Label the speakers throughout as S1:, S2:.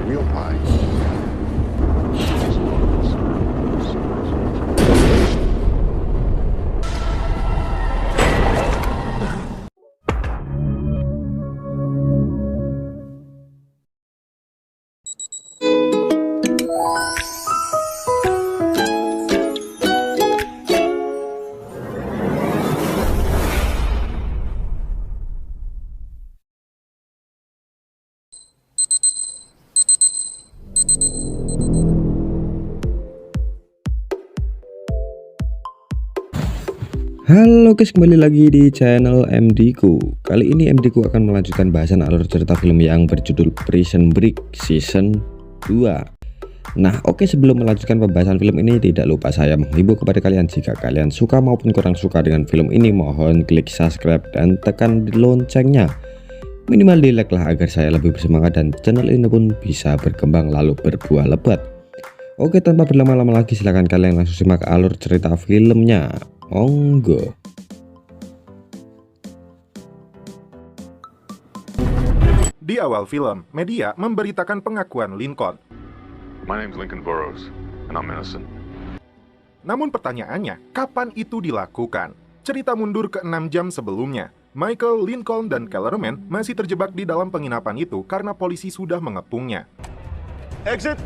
S1: real pie.
S2: Halo guys, kembali lagi di channel MD-ku. Kali ini MD-ku akan melanjutkan bahasan alur cerita film yang berjudul Prison Break Season 2. Nah oke, sebelum melanjutkan pembahasan film ini, tidak lupa saya menghimbau kepada kalian, jika kalian suka maupun kurang suka dengan film ini, mohon klik subscribe dan tekan di loncengnya. Minimal di like lah agar saya lebih bersemangat dan channel ini pun bisa berkembang lalu berbuah lebat. Oke, tanpa berlama-lama lagi, silahkan kalian langsung simak alur cerita filmnya. Monggo.
S3: Di awal film, media memberitakan pengakuan Lincoln.
S1: My name's Lincoln Burrows, and I'm innocent.
S3: Namun pertanyaannya, kapan itu dilakukan? Cerita mundur ke 6 jam sebelumnya. Michael, Lincoln, dan Kellerman masih terjebak di dalam penginapan itu karena polisi sudah mengepungnya.
S1: Exit!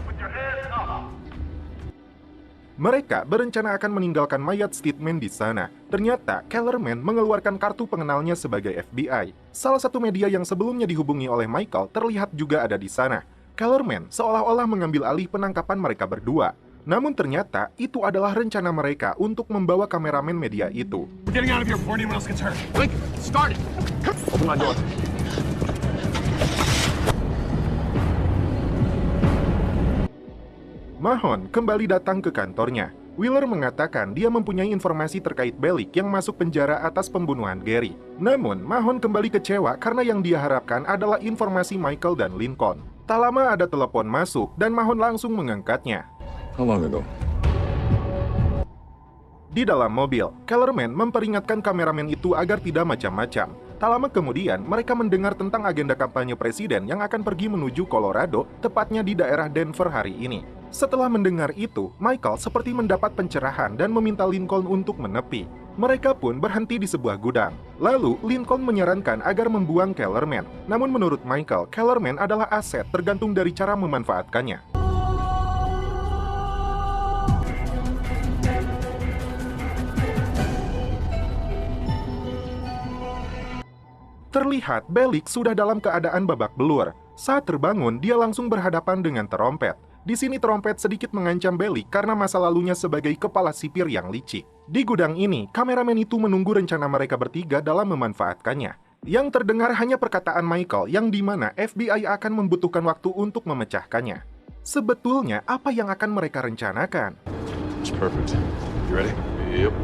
S3: Mereka berencana akan meninggalkan mayat Steadman di sana. Ternyata, Kellerman mengeluarkan kartu pengenalnya sebagai FBI. Salah satu media yang sebelumnya dihubungi oleh Michael terlihat juga ada di sana. Kellerman seolah-olah mengambil alih penangkapan mereka berdua. Namun ternyata, itu adalah rencana mereka untuk membawa kameramen media itu.
S4: We're getting out of here before anyone else gets hurt. Lincoln, start it. Open my door.
S3: Mahon kembali datang ke kantornya. Wheeler mengatakan dia mempunyai informasi terkait Bellick yang masuk penjara atas pembunuhan Gary. Namun, Mahon kembali kecewa karena yang dia harapkan adalah informasi Michael dan Lincoln. Tak lama ada telepon masuk dan Mahon langsung mengangkatnya.
S1: How long ago?
S3: Di dalam mobil, Kellerman memperingatkan kameramen itu agar tidak macam-macam. Tak lama kemudian, mereka mendengar tentang agenda kampanye presiden yang akan pergi menuju Colorado, tepatnya di daerah Denver hari ini. Setelah mendengar itu, Michael seperti mendapat pencerahan dan meminta Lincoln untuk menepi. Mereka pun berhenti di sebuah gudang. Lalu, Lincoln menyarankan agar membuang Kellerman. Namun menurut Michael, Kellerman adalah aset tergantung dari cara memanfaatkannya. Terlihat Bellick sudah dalam keadaan babak belur. Saat terbangun, dia langsung berhadapan dengan terompet. Di sini terompet sedikit mengancam Bellick karena masa lalunya sebagai kepala sipir yang licik. Di gudang ini, kameramen itu menunggu rencana mereka bertiga dalam memanfaatkannya. Yang terdengar hanya perkataan Michael yang dimana FBI akan membutuhkan waktu untuk memecahkannya. Sebetulnya, apa yang akan mereka rencanakan?
S1: It's perfect. You ready? Yep.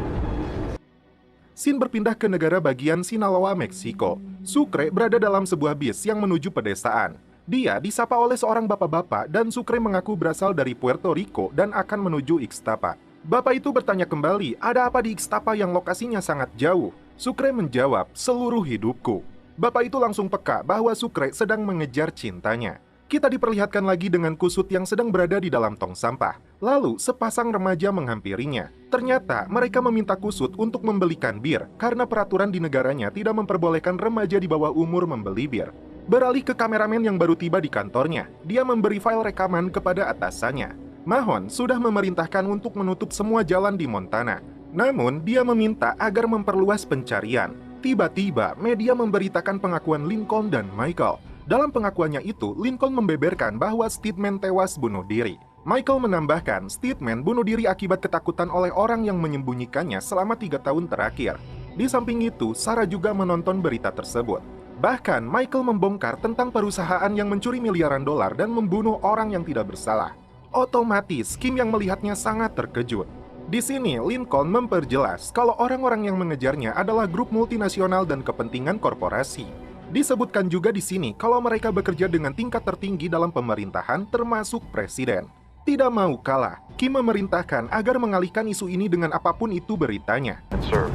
S3: Scene berpindah ke negara bagian Sinaloa, Meksiko. Sucre berada dalam sebuah bis yang menuju pedesaan. Dia disapa oleh seorang bapak-bapak dan Sucre mengaku berasal dari Puerto Rico dan akan menuju Ixtapa. Bapak itu bertanya kembali, ada apa di Ixtapa yang lokasinya sangat jauh? Sucre menjawab, seluruh hidupku. Bapak itu langsung peka bahwa Sucre sedang mengejar cintanya. Kita diperlihatkan lagi dengan kusut yang sedang berada di dalam tong sampah. Lalu, sepasang remaja menghampirinya. Ternyata, mereka meminta kusut untuk membelikan bir, karena peraturan di negaranya tidak memperbolehkan remaja di bawah umur membeli bir. Beralih ke kameramen yang baru tiba di kantornya, dia memberi file rekaman kepada atasannya. Mahon sudah memerintahkan untuk menutup semua jalan di Montana. Namun, dia meminta agar memperluas pencarian. Tiba-tiba, media memberitakan pengakuan Lincoln dan Michael. Dalam pengakuannya itu, Lincoln membeberkan bahwa Steadman tewas bunuh diri. Michael menambahkan, Steadman bunuh diri akibat ketakutan oleh orang yang menyembunyikannya selama 3 tahun terakhir. Di samping itu, Sarah juga menonton berita tersebut. Bahkan, Michael membongkar tentang perusahaan yang mencuri miliaran dolar dan membunuh orang yang tidak bersalah. Otomatis, Kim yang melihatnya sangat terkejut. Di sini, Lincoln memperjelas kalau orang-orang yang mengejarnya adalah grup multinasional dan kepentingan korporasi. Disebutkan juga di sini kalau mereka bekerja dengan tingkat tertinggi dalam pemerintahan termasuk presiden. Tidak mau kalah, Kim memerintahkan agar mengalihkan isu ini dengan apapun itu beritanya.
S1: Sir.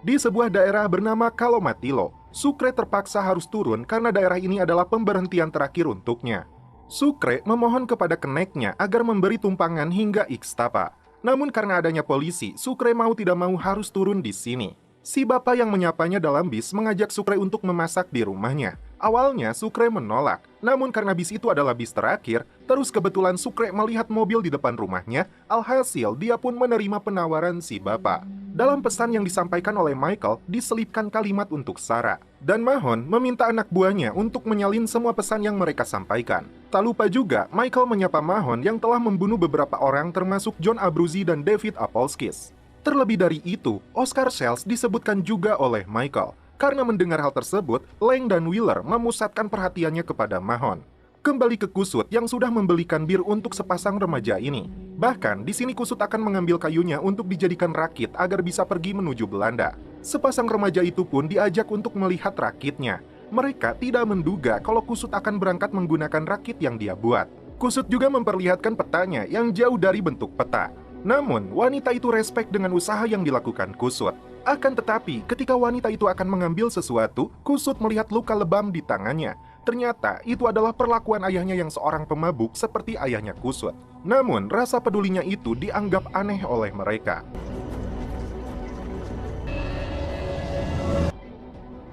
S3: Di sebuah daerah bernama Kalomatilo, Sucre terpaksa harus turun karena daerah ini adalah pemberhentian terakhir untuknya. Sucre memohon kepada keneknya agar memberi tumpangan hingga X tapak. Namun karena adanya polisi, Sucre mau tidak mau harus turun di sini. Si bapak yang menyapanya dalam bis mengajak Sucre untuk memasak di rumahnya. Awalnya Sucre menolak, namun karena bis itu adalah bis terakhir, terus kebetulan Sucre melihat mobil di depan rumahnya, alhasil dia pun menerima penawaran si bapak. Dalam pesan yang disampaikan oleh Michael, diselipkan kalimat untuk Sarah. Dan Mahon meminta anak buahnya untuk menyalin semua pesan yang mereka sampaikan. Tak lupa juga, Michael menyapa Mahon yang telah membunuh beberapa orang termasuk John Abruzzi dan David Apolskis. Terlebih dari itu, Oscar Sells disebutkan juga oleh Michael. Karena mendengar hal tersebut, Lang dan Wheeler memusatkan perhatiannya kepada Mahon. Kembali ke Kusut yang sudah membelikan bir untuk sepasang remaja ini. Bahkan, di sini Kusut akan mengambil kayunya untuk dijadikan rakit agar bisa pergi menuju Belanda. Sepasang remaja itu pun diajak untuk melihat rakitnya. Mereka tidak menduga kalau Kusut akan berangkat menggunakan rakit yang dia buat. Kusut juga memperlihatkan petanya yang jauh dari bentuk peta. Namun, wanita itu respek dengan usaha yang dilakukan Kusut. Akan tetapi, ketika wanita itu akan mengambil sesuatu, Kusut melihat luka lebam di tangannya. Ternyata, itu adalah perlakuan ayahnya yang seorang pemabuk seperti ayahnya Kusut. Namun, rasa pedulinya itu dianggap aneh oleh mereka.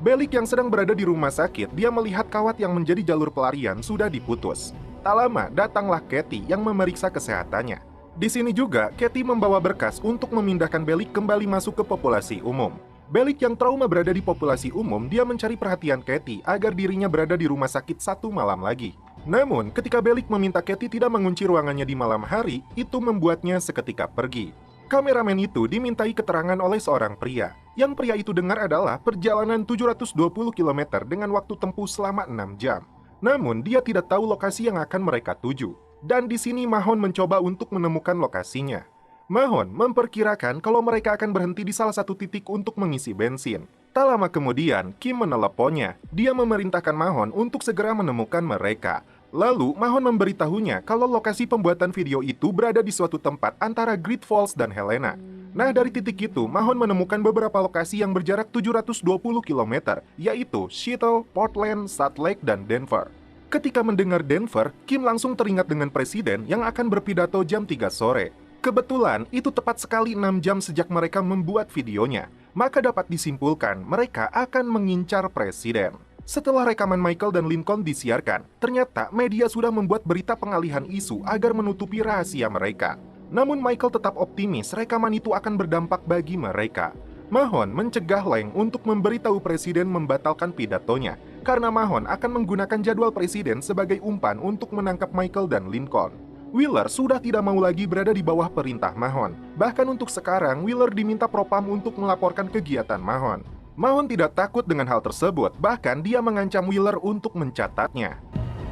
S3: Bellick yang sedang berada di rumah sakit, dia melihat kawat yang menjadi jalur pelarian sudah diputus. Tak lama, datanglah Katie yang memeriksa kesehatannya. Di sini juga, Katie membawa berkas untuk memindahkan Bellick kembali masuk ke populasi umum. Bellick yang trauma berada di populasi umum, dia mencari perhatian Katie agar dirinya berada di rumah sakit 1 malam lagi. Namun, ketika Bellick meminta Katie tidak mengunci ruangannya di malam hari, itu membuatnya seketika pergi. Kameramen itu dimintai keterangan oleh seorang pria. Yang pria itu dengar adalah perjalanan 720 km dengan waktu tempuh selama 6 jam. Namun, dia tidak tahu lokasi yang akan mereka tuju. Dan di sini Mahon mencoba untuk menemukan lokasinya. Mahon memperkirakan kalau mereka akan berhenti di salah satu titik untuk mengisi bensin. Tak lama kemudian, Kim meneleponnya. Dia memerintahkan Mahon untuk segera menemukan mereka. Lalu, Mahon memberitahunya kalau lokasi pembuatan video itu berada di suatu tempat antara Great Falls dan Helena. Nah, dari titik itu, Mahon menemukan beberapa lokasi yang berjarak 720 km, yaitu Seattle, Portland, Salt Lake, dan Denver. Ketika mendengar Denver, Kim langsung teringat dengan presiden yang akan berpidato jam 3 sore. Kebetulan, itu tepat sekali 6 jam sejak mereka membuat videonya. Maka dapat disimpulkan, mereka akan mengincar presiden. Setelah rekaman Michael dan Lincoln disiarkan, ternyata media sudah membuat berita pengalihan isu agar menutupi rahasia mereka. Namun Michael tetap optimis rekaman itu akan berdampak bagi mereka. Mahon mencegah Lang untuk memberitahu presiden membatalkan pidatonya, karena Mahon akan menggunakan jadwal presiden sebagai umpan untuk menangkap Michael dan Lincoln. Wheeler sudah tidak mau lagi berada di bawah perintah Mahon. Bahkan untuk sekarang, Wheeler diminta propam untuk melaporkan kegiatan Mahon. Mahon tidak takut dengan hal tersebut, bahkan dia mengancam Wheeler untuk mencatatnya.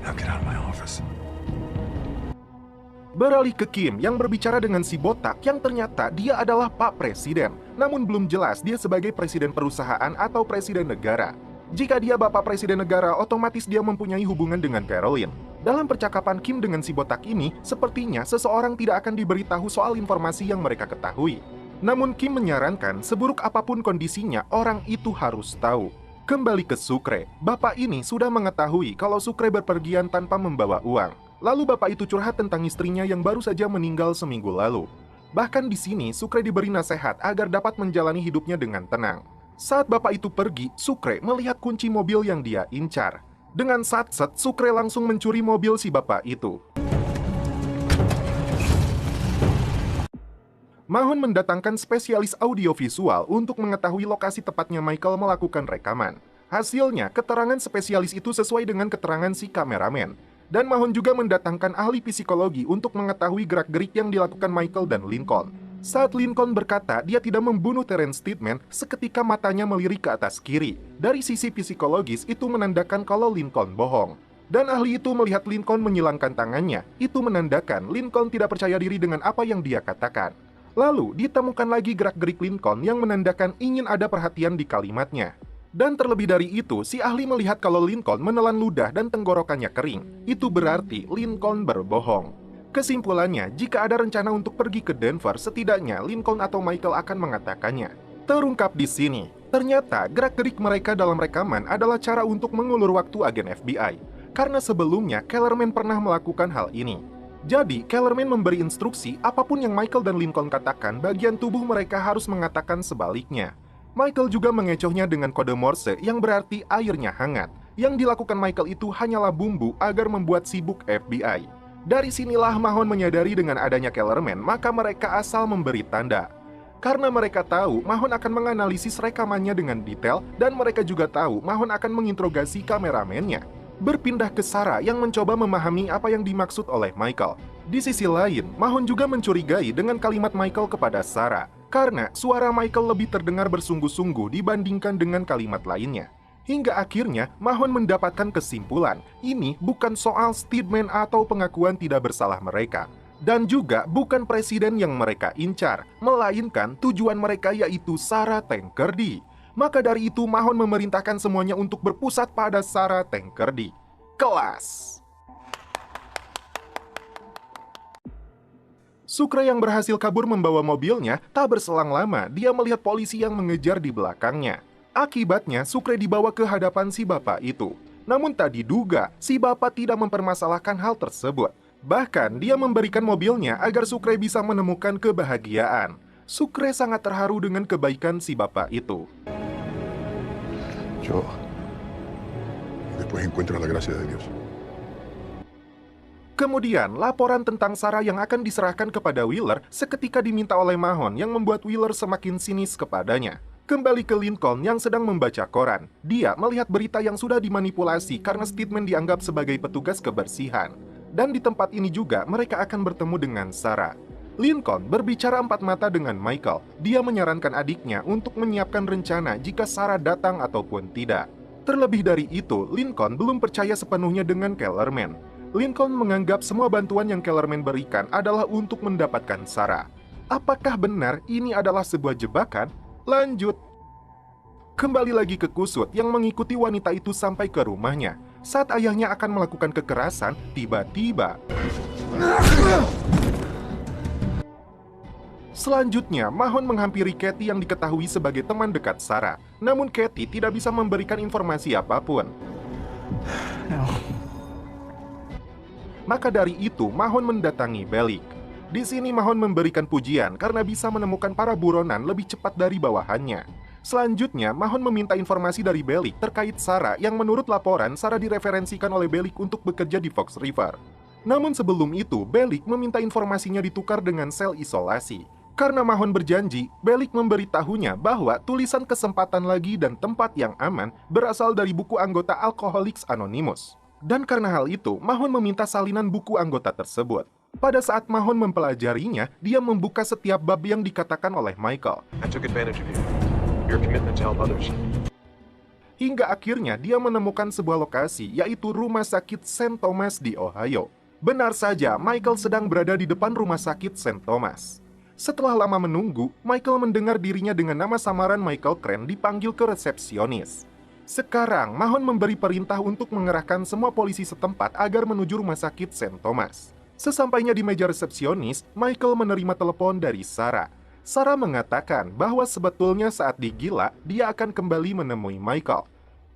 S1: Now get out of my office.
S3: Beralih ke Kim yang berbicara dengan si botak yang ternyata dia adalah Pak Presiden. Namun belum jelas dia sebagai presiden perusahaan atau presiden negara. Jika dia Bapak Presiden Negara, otomatis dia mempunyai hubungan dengan Caroline. Dalam percakapan Kim dengan si botak ini, sepertinya seseorang tidak akan diberitahu soal informasi yang mereka ketahui. Namun Kim menyarankan seburuk apapun kondisinya, orang itu harus tahu. Kembali ke Sucre, bapak ini sudah mengetahui kalau Sucre berpergian tanpa membawa uang. Lalu bapak itu curhat tentang istrinya yang baru saja meninggal seminggu lalu. Bahkan di sini, Sucre diberi nasihat agar dapat menjalani hidupnya dengan tenang. Saat bapak itu pergi, Sucre melihat kunci mobil yang dia incar. Dengan satset, Sucre langsung mencuri mobil si bapak itu. Mahon mendatangkan spesialis audiovisual untuk mengetahui lokasi tepatnya Michael melakukan rekaman. Hasilnya, keterangan spesialis itu sesuai dengan keterangan si kameramen. Dan Mahon juga mendatangkan ahli psikologi untuk mengetahui gerak-gerik yang dilakukan Michael dan Lincoln. Saat Lincoln berkata dia tidak membunuh Terence Steadman, seketika matanya melirik ke atas kiri. Dari sisi psikologis, itu menandakan kalau Lincoln bohong. Dan ahli itu melihat Lincoln menyilangkan tangannya. Itu menandakan Lincoln tidak percaya diri dengan apa yang dia katakan. Lalu, ditemukan lagi gerak-gerik Lincoln yang menandakan ingin ada perhatian di kalimatnya. Dan terlebih dari itu, si ahli melihat kalau Lincoln menelan ludah dan tenggorokannya kering. Itu berarti Lincoln berbohong. Kesimpulannya, jika ada rencana untuk pergi ke Denver, setidaknya Lincoln atau Michael akan mengatakannya. Terungkap di sini, Ternyata gerak-gerik mereka dalam rekaman adalah cara untuk mengulur waktu agen FBI, karena sebelumnya Kellerman pernah melakukan hal ini. Jadi, Kellerman memberi instruksi apapun yang Michael dan Lincoln katakan, bagian tubuh mereka harus mengatakan sebaliknya. Michael juga mengecohnya dengan kode Morse yang berarti airnya hangat. Yang dilakukan Michael itu hanyalah bumbu agar membuat sibuk FBI. Dari sinilah Mahon menyadari dengan adanya Kellerman, maka mereka asal memberi tanda. Karena mereka tahu Mahon akan menganalisis rekamannya dengan detail, dan mereka juga tahu Mahon akan menginterogasi kameramennya. Berpindah ke Sarah yang mencoba memahami apa yang dimaksud oleh Michael. Di sisi lain, Mahon juga mencurigai dengan kalimat Michael kepada Sarah, karena suara Michael lebih terdengar bersungguh-sungguh dibandingkan dengan kalimat lainnya. Hingga akhirnya, Mahon mendapatkan kesimpulan, ini bukan soal statement atau pengakuan tidak bersalah mereka. Dan juga bukan presiden yang mereka incar, melainkan tujuan mereka yaitu Sarah Tancredi. Maka dari itu, Mahon memerintahkan semuanya untuk berpusat pada Sarah Tancredi. Kelas. Sucre yang berhasil kabur membawa mobilnya, tak berselang lama dia melihat polisi yang mengejar di belakangnya. Akibatnya, Sucre dibawa ke hadapan si bapak itu. Namun tak diduga, si bapak tidak mempermasalahkan hal tersebut. Bahkan, dia memberikan mobilnya agar Sucre bisa menemukan kebahagiaan. Sucre sangat terharu dengan kebaikan si bapak itu.
S1: Yo después encuentro la gracia de Dios.
S3: Kemudian, laporan tentang Sarah yang akan diserahkan kepada Wheeler seketika diminta oleh Mahon yang membuat Wheeler semakin sinis kepadanya. Kembali ke Lincoln yang sedang membaca koran. Dia melihat berita yang sudah dimanipulasi karena statement dianggap sebagai petugas kebersihan. Dan di tempat ini juga mereka akan bertemu dengan Sarah. Lincoln berbicara empat mata dengan Michael. Dia menyarankan adiknya untuk menyiapkan rencana jika Sarah datang ataupun tidak. Terlebih dari itu, Lincoln belum percaya sepenuhnya dengan Kellerman. Lincoln menganggap semua bantuan yang Kellerman berikan adalah untuk mendapatkan Sarah. Apakah benar ini adalah sebuah jebakan? Lanjut. Kembali lagi ke Kusut yang mengikuti wanita itu sampai ke rumahnya. Saat ayahnya akan melakukan kekerasan, tiba-tiba selanjutnya, Mahon menghampiri Katie yang diketahui sebagai teman dekat Sarah. Namun Katie tidak bisa memberikan informasi apapun. Maka dari itu, Mahon mendatangi Bellic. Di sini Mahon memberikan pujian karena bisa menemukan para buronan lebih cepat dari bawahannya. Selanjutnya, Mahon meminta informasi dari Bellic terkait Sarah yang menurut laporan Sarah direferensikan oleh Bellic untuk bekerja di Fox River. Namun sebelum itu, Bellic meminta informasinya ditukar dengan sel isolasi. Karena Mahon berjanji, Bellic memberitahunya bahwa tulisan kesempatan lagi dan tempat yang aman berasal dari buku anggota Alcoholics Anonymous. Dan karena hal itu, Mahon meminta salinan buku anggota tersebut. Pada saat Mahon mempelajarinya, dia membuka setiap bab yang dikatakan oleh Michael.
S4: I took advantage of you. Your commitment to help others.
S3: Hingga akhirnya dia menemukan sebuah lokasi, yaitu Rumah Sakit St. Thomas di Ohio. Benar saja, Michael sedang berada di depan Rumah Sakit St. Thomas. Setelah lama menunggu, Michael mendengar dirinya dengan nama samaran Michael Crane dipanggil ke resepsionis. Sekarang, Mahon memberi perintah untuk mengerahkan semua polisi setempat agar menuju Rumah Sakit St. Thomas. Sesampainya di meja resepsionis, Michael menerima telepon dari Sarah. Sarah mengatakan bahwa sebetulnya saat digila, dia akan kembali menemui Michael.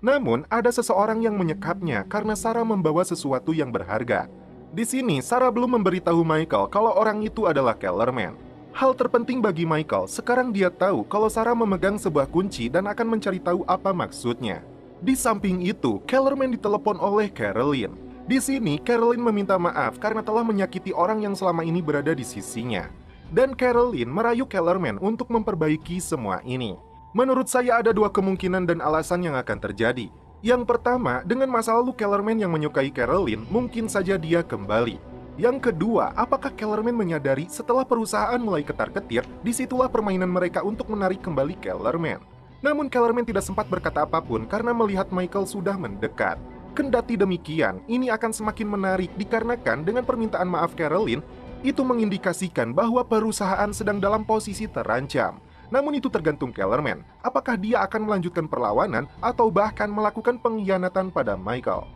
S3: Namun, ada seseorang yang menyekapnya karena Sarah membawa sesuatu yang berharga. Di sini, Sarah belum memberitahu Michael kalau orang itu adalah Kellerman. Hal terpenting bagi Michael, sekarang dia tahu kalau Sarah memegang sebuah kunci dan akan mencari tahu apa maksudnya. Di samping itu, Kellerman ditelepon oleh Carolyn. Di sini, Carolyn meminta maaf karena telah menyakiti orang yang selama ini berada di sisinya. Dan Carolyn merayu Kellerman untuk memperbaiki semua ini. Menurut saya ada dua kemungkinan dan alasan yang akan terjadi. Yang pertama, dengan masa lalu Kellerman yang menyukai Carolyn, mungkin saja dia kembali. Yang kedua, apakah Kellerman menyadari setelah perusahaan mulai ketar-ketir, disitulah permainan mereka untuk menarik kembali Kellerman. Namun Kellerman tidak sempat berkata apapun karena melihat Michael sudah mendekat. Kendati demikian, ini akan semakin menarik dikarenakan dengan permintaan maaf Carolyn, itu mengindikasikan bahwa perusahaan sedang dalam posisi terancam. Namun itu tergantung Kellerman, apakah dia akan melanjutkan perlawanan atau bahkan melakukan pengkhianatan pada Michael.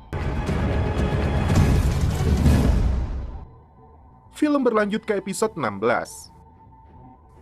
S3: Film berlanjut ke episode 16.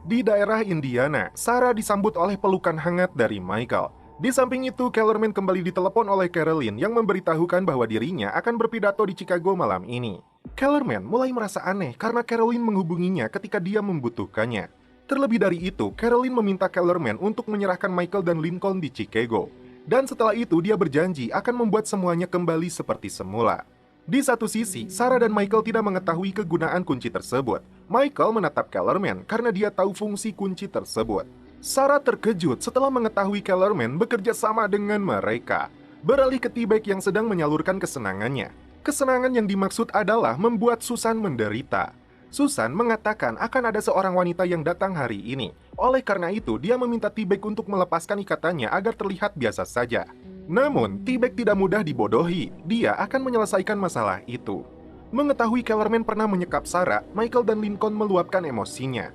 S3: Di daerah Indiana, Sarah disambut oleh pelukan hangat dari Michael. Di samping itu, Kellerman kembali ditelepon oleh Carolyn yang memberitahukan bahwa dirinya akan berpidato di Chicago malam ini. Kellerman mulai merasa aneh karena Carolyn menghubunginya ketika dia membutuhkannya. Terlebih dari itu, Carolyn meminta Kellerman untuk menyerahkan Michael dan Lincoln di Chicago. Dan setelah itu dia berjanji akan membuat semuanya kembali seperti semula. Di satu sisi, Sarah dan Michael tidak mengetahui kegunaan kunci tersebut. Michael menatap Kellerman karena dia tahu fungsi kunci tersebut. Sarah terkejut setelah mengetahui Kellerman bekerja sama dengan mereka. Beralih ke T-Bag yang sedang menyalurkan kesenangannya. Kesenangan yang dimaksud adalah membuat Susan menderita. Susan mengatakan akan ada seorang wanita yang datang hari ini. Oleh karena itu, dia meminta T-Bag untuk melepaskan ikatannya agar terlihat biasa saja. Namun, T-Bag tidak mudah dibodohi. Dia akan menyelesaikan masalah itu. Mengetahui Kellerman pernah menyekap Sarah, Michael dan Lincoln meluapkan emosinya.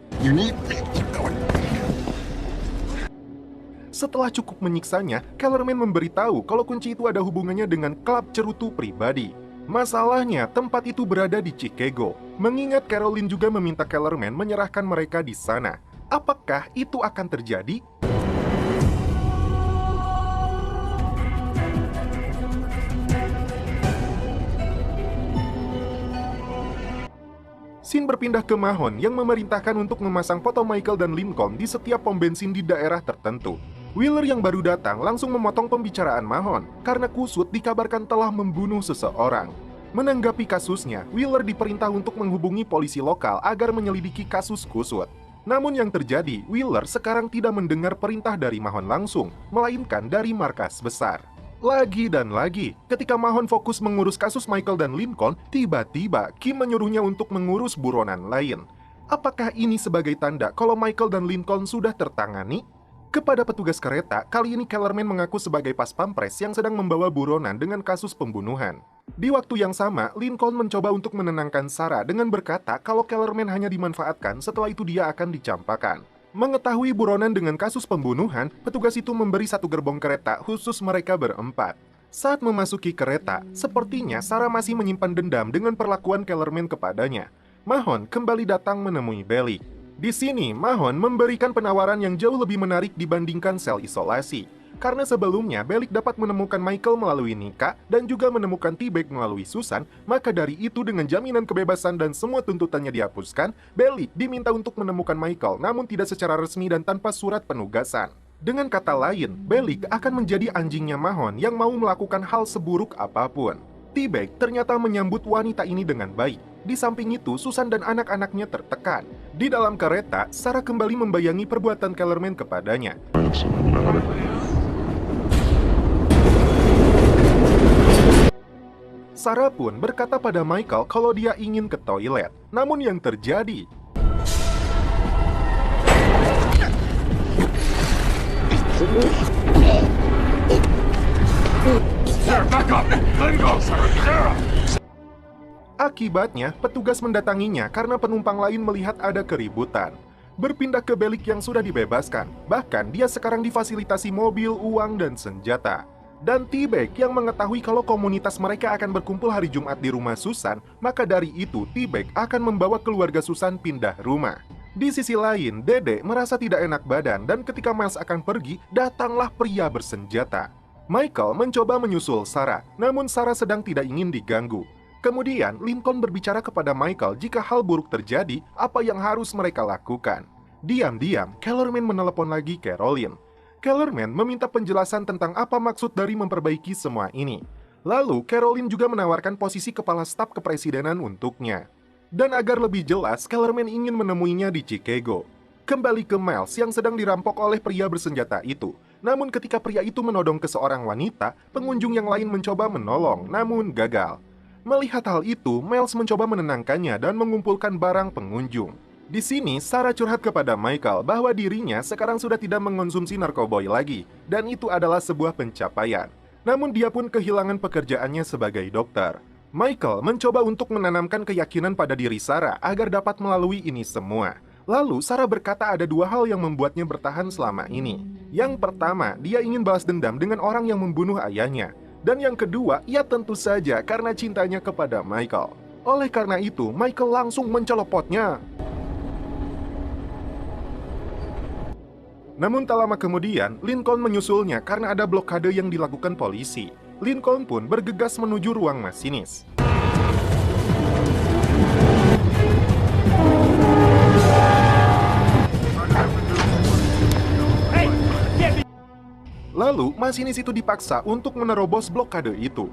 S3: Setelah cukup menyiksanya, Kellerman memberitahu kalau kunci itu ada hubungannya dengan klub cerutu pribadi. Masalahnya, tempat itu berada di Chicago. Mengingat Carolyn juga meminta Kellerman menyerahkan mereka di sana. Apakah itu akan terjadi? Scene berpindah ke Mahon yang memerintahkan untuk memasang foto Michael dan Lincoln di setiap pom bensin di daerah tertentu. Wheeler yang baru datang langsung memotong pembicaraan Mahon karena Kusut dikabarkan telah membunuh seseorang. Menanggapi kasusnya, Wheeler diperintah untuk menghubungi polisi lokal agar menyelidiki kasus Kusut. Namun yang terjadi, Wheeler sekarang tidak mendengar perintah dari Mahon langsung, melainkan dari markas besar. Lagi dan lagi, ketika Mahon fokus mengurus kasus Michael dan Lincoln, tiba-tiba Kim menyuruhnya untuk mengurus buronan lain. Apakah ini sebagai tanda kalau Michael dan Lincoln sudah tertangani? Kepada petugas kereta, kali ini Kellerman mengaku sebagai pas pampres yang sedang membawa buronan dengan kasus pembunuhan. Di waktu yang sama, Lincoln mencoba untuk menenangkan Sarah dengan berkata kalau Kellerman hanya dimanfaatkan, setelah itu dia akan dicampakan. Mengetahui buronan dengan kasus pembunuhan, petugas itu memberi satu gerbong kereta khusus mereka berempat. Saat memasuki kereta, sepertinya Sarah masih menyimpan dendam dengan perlakuan Kellerman kepadanya. Mahon kembali datang menemui Bellick. Di sini, Mahon memberikan penawaran yang jauh lebih menarik dibandingkan sel isolasi. Karena sebelumnya, Bellick dapat menemukan Michael melalui Nika dan juga menemukan T-Bag melalui Susan, maka dari itu dengan jaminan kebebasan dan semua tuntutannya dihapuskan, Bellick diminta untuk menemukan Michael namun tidak secara resmi dan tanpa surat penugasan. Dengan kata lain, Bellick akan menjadi anjingnya Mahon yang mau melakukan hal seburuk apapun. T-Bag ternyata menyambut wanita ini dengan baik. Di samping itu, Susan dan anak-anaknya tertekan. Di dalam kereta, Sarah kembali membayangi perbuatan Kellerman kepadanya. Sarah pun berkata pada Michael kalau dia ingin ke toilet. Namun yang terjadi...
S4: Sarah, back up! Let him go, Sarah! Sarah!
S3: Akibatnya, petugas mendatanginya karena penumpang lain melihat ada keributan. Berpindah ke Bellick yang sudah dibebaskan, bahkan dia sekarang difasilitasi mobil, uang, dan senjata. Dan T-Bag yang mengetahui kalau komunitas mereka akan berkumpul hari Jumat di rumah Susan, maka dari itu T-Bag akan membawa keluarga Susan pindah rumah. Di sisi lain, Dede merasa tidak enak badan dan ketika Miles akan pergi, datanglah pria bersenjata. Michael mencoba menyusul Sarah, namun Sarah sedang tidak ingin diganggu. Kemudian, Lincoln berbicara kepada Michael jika hal buruk terjadi, apa yang harus mereka lakukan. Diam-diam, Kellerman menelepon lagi Carolyn. Kellerman meminta penjelasan tentang apa maksud dari memperbaiki semua ini. Lalu, Carolyn juga menawarkan posisi kepala staf kepresidenan untuknya. Dan agar lebih jelas, Kellerman ingin menemuinya di Chicago. Kembali ke Miles yang sedang dirampok oleh pria bersenjata itu. Namun ketika pria itu menodong ke seorang wanita, pengunjung yang lain mencoba menolong, namun gagal. Melihat hal itu, Miles mencoba menenangkannya dan mengumpulkan barang pengunjung. Di sini, Sarah curhat kepada Michael bahwa dirinya sekarang sudah tidak mengonsumsi narkoboy lagi, dan itu adalah sebuah pencapaian. Namun dia pun kehilangan pekerjaannya sebagai dokter. Michael mencoba untuk menanamkan keyakinan pada diri Sarah agar dapat melalui ini semua. Lalu, Sarah berkata ada dua hal yang membuatnya bertahan selama ini. Yang pertama, dia ingin balas dendam dengan orang yang membunuh ayahnya. Dan yang kedua, ia tentu saja karena cintanya kepada Michael. Oleh karena itu, Michael langsung mencelopotnya. Namun tak lama kemudian, Lincoln menyusulnya karena ada blokade yang dilakukan polisi. Lincoln pun bergegas menuju ruang masinis. Lalu, masinis itu dipaksa untuk menerobos blokade itu.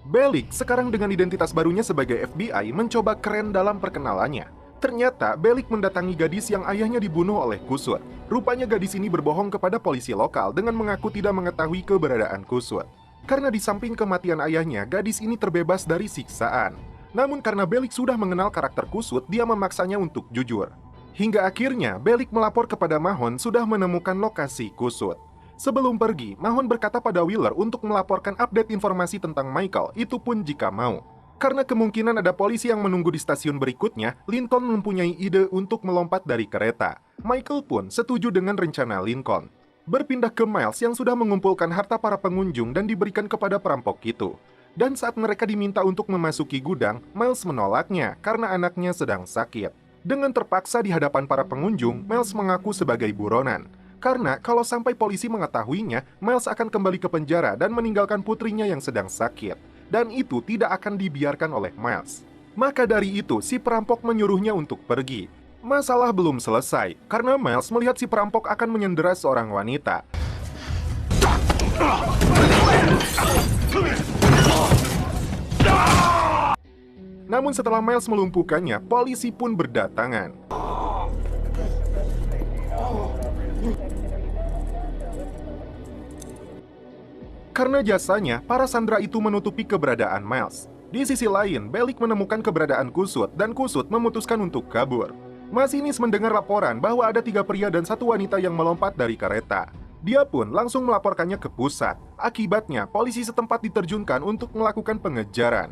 S3: Bellick, sekarang dengan identitas barunya sebagai FBI, mencoba keren dalam perkenalannya. Ternyata, Bellick mendatangi gadis yang ayahnya dibunuh oleh Kusut. Rupanya gadis ini berbohong kepada polisi lokal dengan mengaku tidak mengetahui keberadaan Kusut. Karena di samping kematian ayahnya, gadis ini terbebas dari siksaan. Namun karena Bellick sudah mengenal karakter Kusut, dia memaksanya untuk jujur. Hingga akhirnya, Bellick melapor kepada Mahon sudah menemukan lokasi Kusut. Sebelum pergi, Mahon berkata pada Wheeler untuk melaporkan update informasi tentang Michael, itu pun jika mau. Karena kemungkinan ada polisi yang menunggu di stasiun berikutnya, Lincoln mempunyai ide untuk melompat dari kereta. Michael pun setuju dengan rencana Lincoln. Berpindah ke Miles yang sudah mengumpulkan harta para pengunjung dan diberikan kepada perampok itu. Dan saat mereka diminta untuk memasuki gudang, Miles menolaknya karena anaknya sedang sakit. Dengan terpaksa di hadapan para pengunjung, Miles mengaku sebagai buronan. Karena kalau sampai polisi mengetahuinya, Miles akan kembali ke penjara dan meninggalkan putrinya yang sedang sakit. Dan itu tidak akan dibiarkan oleh Miles. Maka dari itu, si perampok menyuruhnya untuk pergi. Masalah belum selesai, karena Miles melihat si perampok akan menyandera seorang wanita. Namun setelah Miles melumpuhkannya, polisi pun berdatangan. Karena jasanya, para sandera itu menutupi keberadaan Miles. Di sisi lain, Bellick menemukan keberadaan Kusut dan Kusut memutuskan untuk kabur. Masinis mendengar laporan bahwa ada 3 pria dan 1 wanita yang melompat dari kereta. Dia pun langsung melaporkannya ke pusat. Akibatnya, polisi setempat diterjunkan untuk melakukan pengejaran.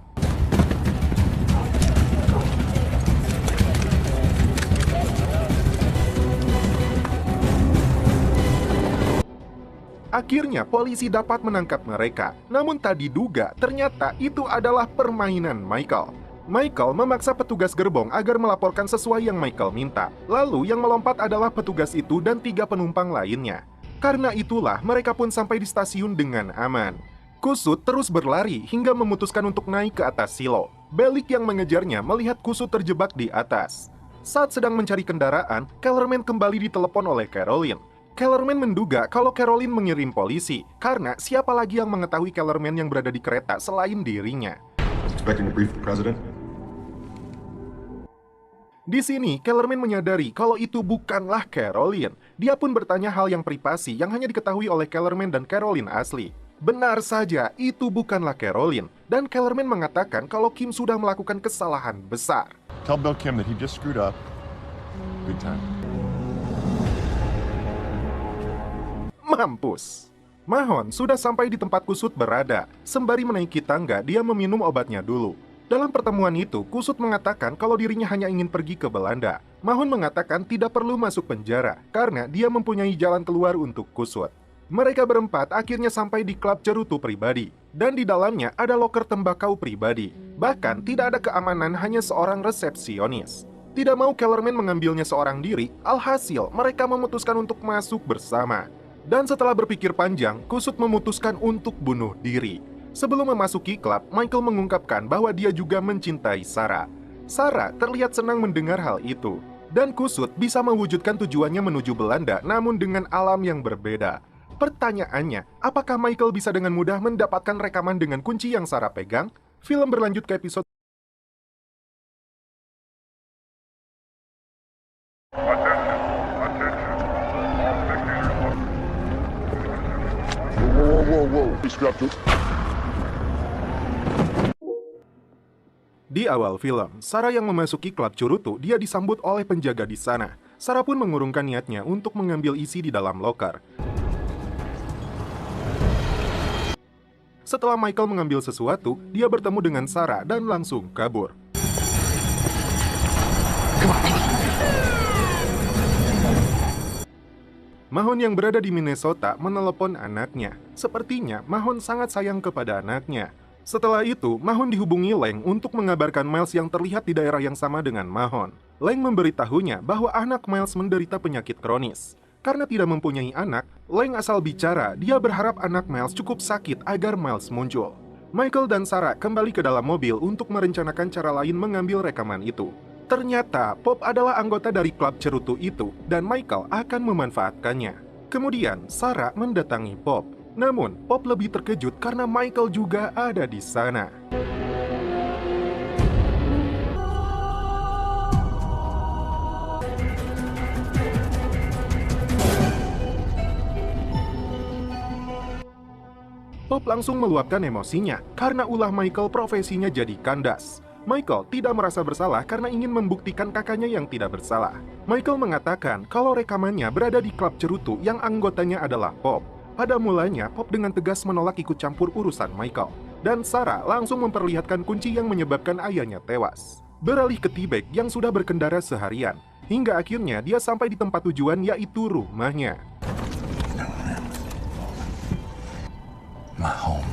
S3: Akhirnya, polisi dapat menangkap mereka. Namun tak diduga, ternyata itu adalah permainan Michael. Michael memaksa petugas gerbong agar melaporkan sesuai yang Michael minta. Lalu, yang melompat adalah petugas itu dan 3 penumpang lainnya. Karena itulah, mereka pun sampai di stasiun dengan aman. Kusut terus berlari hingga memutuskan untuk naik ke atas silo. Bellick yang mengejarnya melihat Kusut terjebak di atas. Saat sedang mencari kendaraan, Kellerman kembali ditelepon oleh Caroline. Kellerman menduga kalau Caroline mengirim polisi, karena siapa lagi yang mengetahui Kellerman yang berada di kereta selain dirinya.
S1: Expecting to brief the president?
S3: Di sini, Kellerman menyadari kalau itu bukanlah Caroline. Dia pun bertanya hal yang privasi yang hanya diketahui oleh Kellerman dan Caroline asli. Benar saja, itu bukanlah Caroline. Dan Kellerman mengatakan kalau Kim sudah melakukan kesalahan besar.
S1: Tell Bill Kim that he just screwed up. Good time.
S3: Mampus. Mahon sudah sampai di tempat Kusut berada. Sembari menaiki tangga, dia meminum obatnya dulu. Dalam pertemuan itu, Kusut mengatakan kalau dirinya hanya ingin pergi ke Belanda. Mahon mengatakan tidak perlu masuk penjara, karena dia mempunyai jalan keluar untuk Kusut. Mereka berempat akhirnya sampai di klub cerutu pribadi. Dan di dalamnya ada loker tembakau pribadi. Bahkan tidak ada keamanan, hanya seorang resepsionis. Tidak mau Kellerman mengambilnya seorang diri, alhasil mereka memutuskan untuk masuk bersama. Dan setelah berpikir panjang, Kusut memutuskan untuk bunuh diri. Sebelum memasuki klub, Michael mengungkapkan bahwa dia juga mencintai Sarah. Sarah terlihat senang mendengar hal itu. Dan Kusut bisa mewujudkan tujuannya menuju Belanda, namun dengan alam yang berbeda. Pertanyaannya, apakah Michael bisa dengan mudah mendapatkan rekaman dengan kunci yang Sarah pegang? Film berlanjut ke episode. Di awal film, Sarah yang memasuki klub cerutu, dia disambut oleh penjaga di sana. Sarah pun mengurungkan niatnya untuk mengambil isi di dalam loker. Setelah Michael mengambil sesuatu, dia bertemu dengan Sarah dan langsung kabur. Mahon yang berada di Minnesota menelepon anaknya. Sepertinya Mahon sangat sayang kepada anaknya. Setelah itu, Mahon dihubungi Leng untuk mengabarkan Miles yang terlihat di daerah yang sama dengan Mahon. Leng memberitahunya bahwa anak Miles menderita penyakit kronis. Karena tidak mempunyai anak, Leng asal bicara dia berharap anak Miles cukup sakit agar Miles muncul. Michael dan Sarah kembali ke dalam mobil untuk merencanakan cara lain mengambil rekaman itu. Ternyata Pop adalah anggota dari klub cerutu itu dan Michael akan memanfaatkannya. Kemudian Sarah mendatangi Pop. Namun Pop lebih terkejut karena Michael juga ada di sana. Pop langsung meluapkan emosinya karena ulah Michael profesinya jadi kandas. Michael tidak merasa bersalah karena ingin membuktikan kakaknya yang tidak bersalah. Michael mengatakan kalau rekamannya berada di klub cerutu yang anggotanya adalah Pop. Pada mulanya, Pop dengan tegas menolak ikut campur urusan Michael. Dan Sarah langsung memperlihatkan kunci yang menyebabkan ayahnya tewas. Beralih ke T-Bag yang sudah berkendara seharian. Hingga akhirnya dia sampai di tempat tujuan yaitu rumahnya.
S1: My home.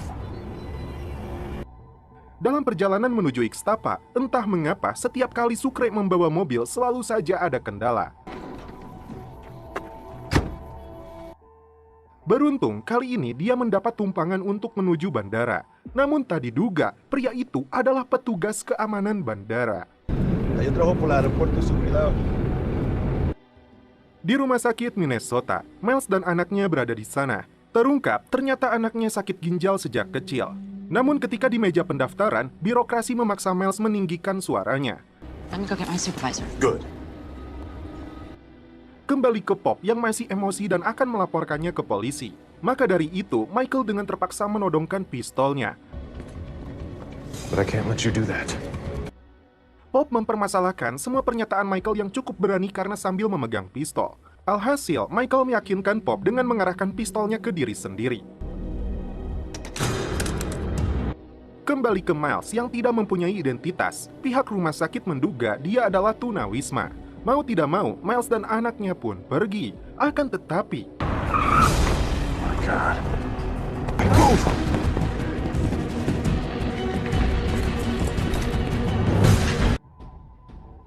S3: Dalam perjalanan menuju Ixtapa, entah mengapa setiap kali Sucre membawa mobil selalu saja ada kendala. Beruntung, kali ini dia mendapat tumpangan untuk menuju bandara. Namun tak diduga, pria itu adalah petugas keamanan bandara.
S1: Yo trabajo por el aeropuerto, su cuidado.
S3: Di rumah sakit Minnesota, Miles dan anaknya berada di sana. Terungkap, ternyata anaknya sakit ginjal sejak kecil. Namun ketika di meja pendaftaran, birokrasi memaksa Miles meninggikan suaranya.
S5: Let me go get my supervisor.
S1: Good.
S3: Kembali ke Pop yang masih emosi dan akan melaporkannya ke polisi. Maka dari itu, Michael dengan terpaksa menodongkan pistolnya.
S1: But I can't let you do that.
S3: Pop mempermasalahkan semua pernyataan Michael yang cukup berani karena sambil memegang pistol. Alhasil, Michael meyakinkan Pop dengan mengarahkan pistolnya ke diri sendiri. Kembali ke Miles yang tidak mempunyai identitas, pihak rumah sakit menduga dia adalah tunawisma. Mau tidak mau, Miles dan anaknya pun pergi. Akan tetapi...
S1: Oh my God.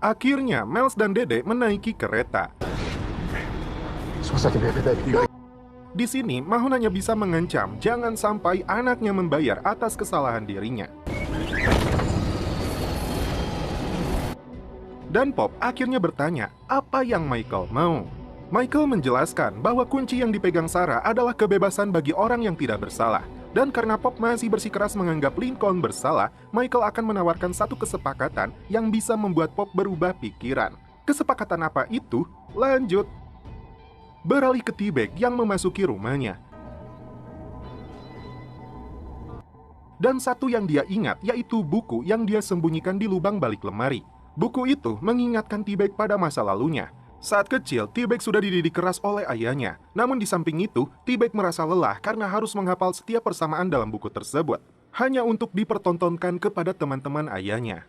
S3: Akhirnya, Miles dan Dede menaiki kereta. Di sini, Mahon hanya bisa mengancam jangan sampai anaknya membayar atas kesalahan dirinya. Dan Pop akhirnya bertanya, apa yang Michael mau? Michael menjelaskan bahwa kunci yang dipegang Sarah adalah kebebasan bagi orang yang tidak bersalah. Dan karena Pop masih bersikeras menganggap Lincoln bersalah, Michael akan menawarkan satu kesepakatan yang bisa membuat Pop berubah pikiran. Kesepakatan apa itu? Lanjut. Beralih ke T-Bag yang memasuki rumahnya. Dan satu yang dia ingat yaitu buku yang dia sembunyikan di lubang balik lemari. Buku itu mengingatkan T-Bag pada masa lalunya. Saat kecil, T-Bag sudah dididik keras oleh ayahnya. Namun di samping itu, T-Bag merasa lelah karena harus menghafal setiap persamaan dalam buku tersebut. Hanya untuk dipertontonkan kepada teman-teman ayahnya.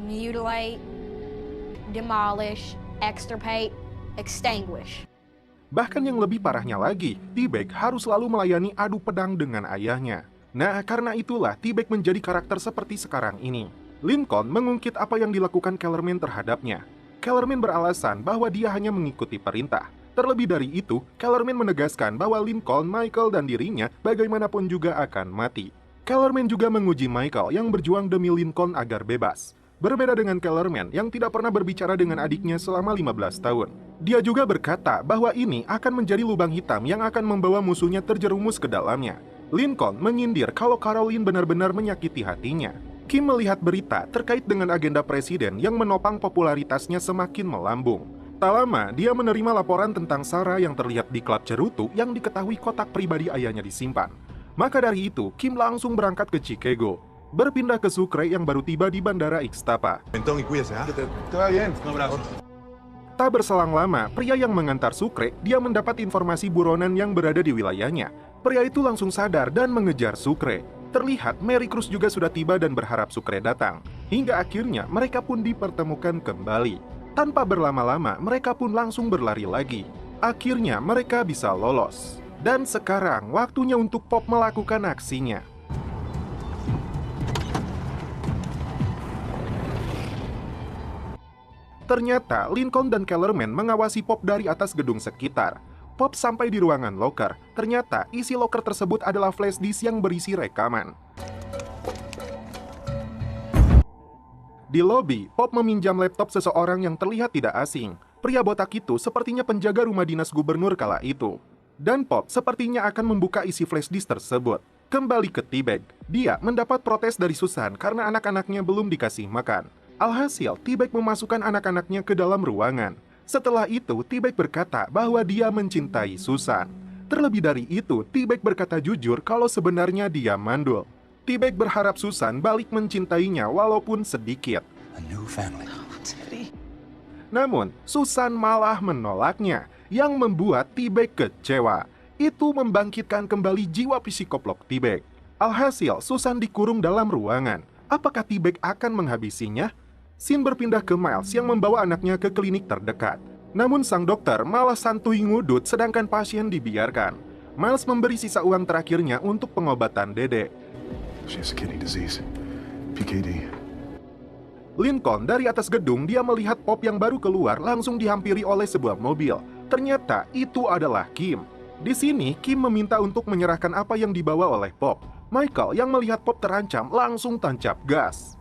S6: Mutilate, demolish, extirpate, extinguish.
S3: Bahkan yang lebih parahnya lagi, T-Bag harus selalu melayani adu pedang dengan ayahnya. Nah, karena itulah T-Bag menjadi karakter seperti sekarang ini. Lincoln mengungkit apa yang dilakukan Kellerman terhadapnya. Kellerman beralasan bahwa dia hanya mengikuti perintah. Terlebih dari itu, Kellerman menegaskan bahwa Lincoln, Michael, dan dirinya bagaimanapun juga akan mati. Kellerman juga menguji Michael yang berjuang demi Lincoln agar bebas. Berbeda dengan Kellerman yang tidak pernah berbicara dengan adiknya selama 15 tahun. Dia juga berkata bahwa ini akan menjadi lubang hitam yang akan membawa musuhnya terjerumus ke dalamnya. Lincoln menyindir kalau Caroline benar-benar menyakiti hatinya. Kim melihat berita terkait dengan agenda presiden yang menopang popularitasnya semakin melambung. Tak lama, dia menerima laporan tentang Sarah yang terlihat di klub cerutu yang diketahui kotak pribadi ayahnya disimpan. Maka dari itu, Kim langsung berangkat ke Chicago, berpindah ke Sucre yang baru tiba di bandara Ixtapa. Tak berselang lama, pria yang mengantar Sucre, dia mendapat informasi buronan yang berada di wilayahnya. Pria itu langsung sadar dan mengejar Sucre. Terlihat Mary Cruz juga sudah tiba dan berharap Sucre datang. Hingga akhirnya mereka pun dipertemukan kembali. Tanpa berlama-lama, mereka pun langsung berlari lagi. Akhirnya mereka bisa lolos. Dan sekarang waktunya untuk Pop melakukan aksinya. Ternyata Lincoln dan Kellerman mengawasi Pop dari atas gedung sekitar. Pop sampai di ruangan locker. Ternyata isi locker tersebut adalah flash disk yang berisi rekaman. Di lobi, Pop meminjam laptop seseorang yang terlihat tidak asing. Pria botak itu sepertinya penjaga rumah dinas gubernur kala itu. Dan Pop sepertinya akan membuka isi flash disk tersebut. Kembali ke T-Bag, dia mendapat protes dari Susan karena anak-anaknya belum dikasih makan. Alhasil, T-Bag memasukkan anak-anaknya ke dalam ruangan. Setelah itu, T-Bag berkata bahwa dia mencintai Susan. Terlebih dari itu, T-Bag berkata jujur kalau sebenarnya dia mandul. T-Bag berharap Susan balik mencintainya walaupun sedikit. Namun, Susan malah menolaknya, yang membuat T-Bag kecewa. Itu membangkitkan kembali jiwa psikoplok T-Bag. Alhasil, Susan dikurung dalam ruangan. Apakah T-Bag akan menghabisinya? Scene berpindah ke Miles yang membawa anaknya ke klinik terdekat. Namun sang dokter malah santuy ngudut sedangkan pasien dibiarkan. Miles memberi sisa uang terakhirnya untuk pengobatan Dede.
S1: She has kidney disease. PKD.
S3: Lincoln dari atas gedung dia melihat Pop yang baru keluar langsung dihampiri oleh sebuah mobil. Ternyata itu adalah Kim. Di sini Kim meminta untuk menyerahkan apa yang dibawa oleh Pop. Michael yang melihat Pop terancam langsung tancap gas.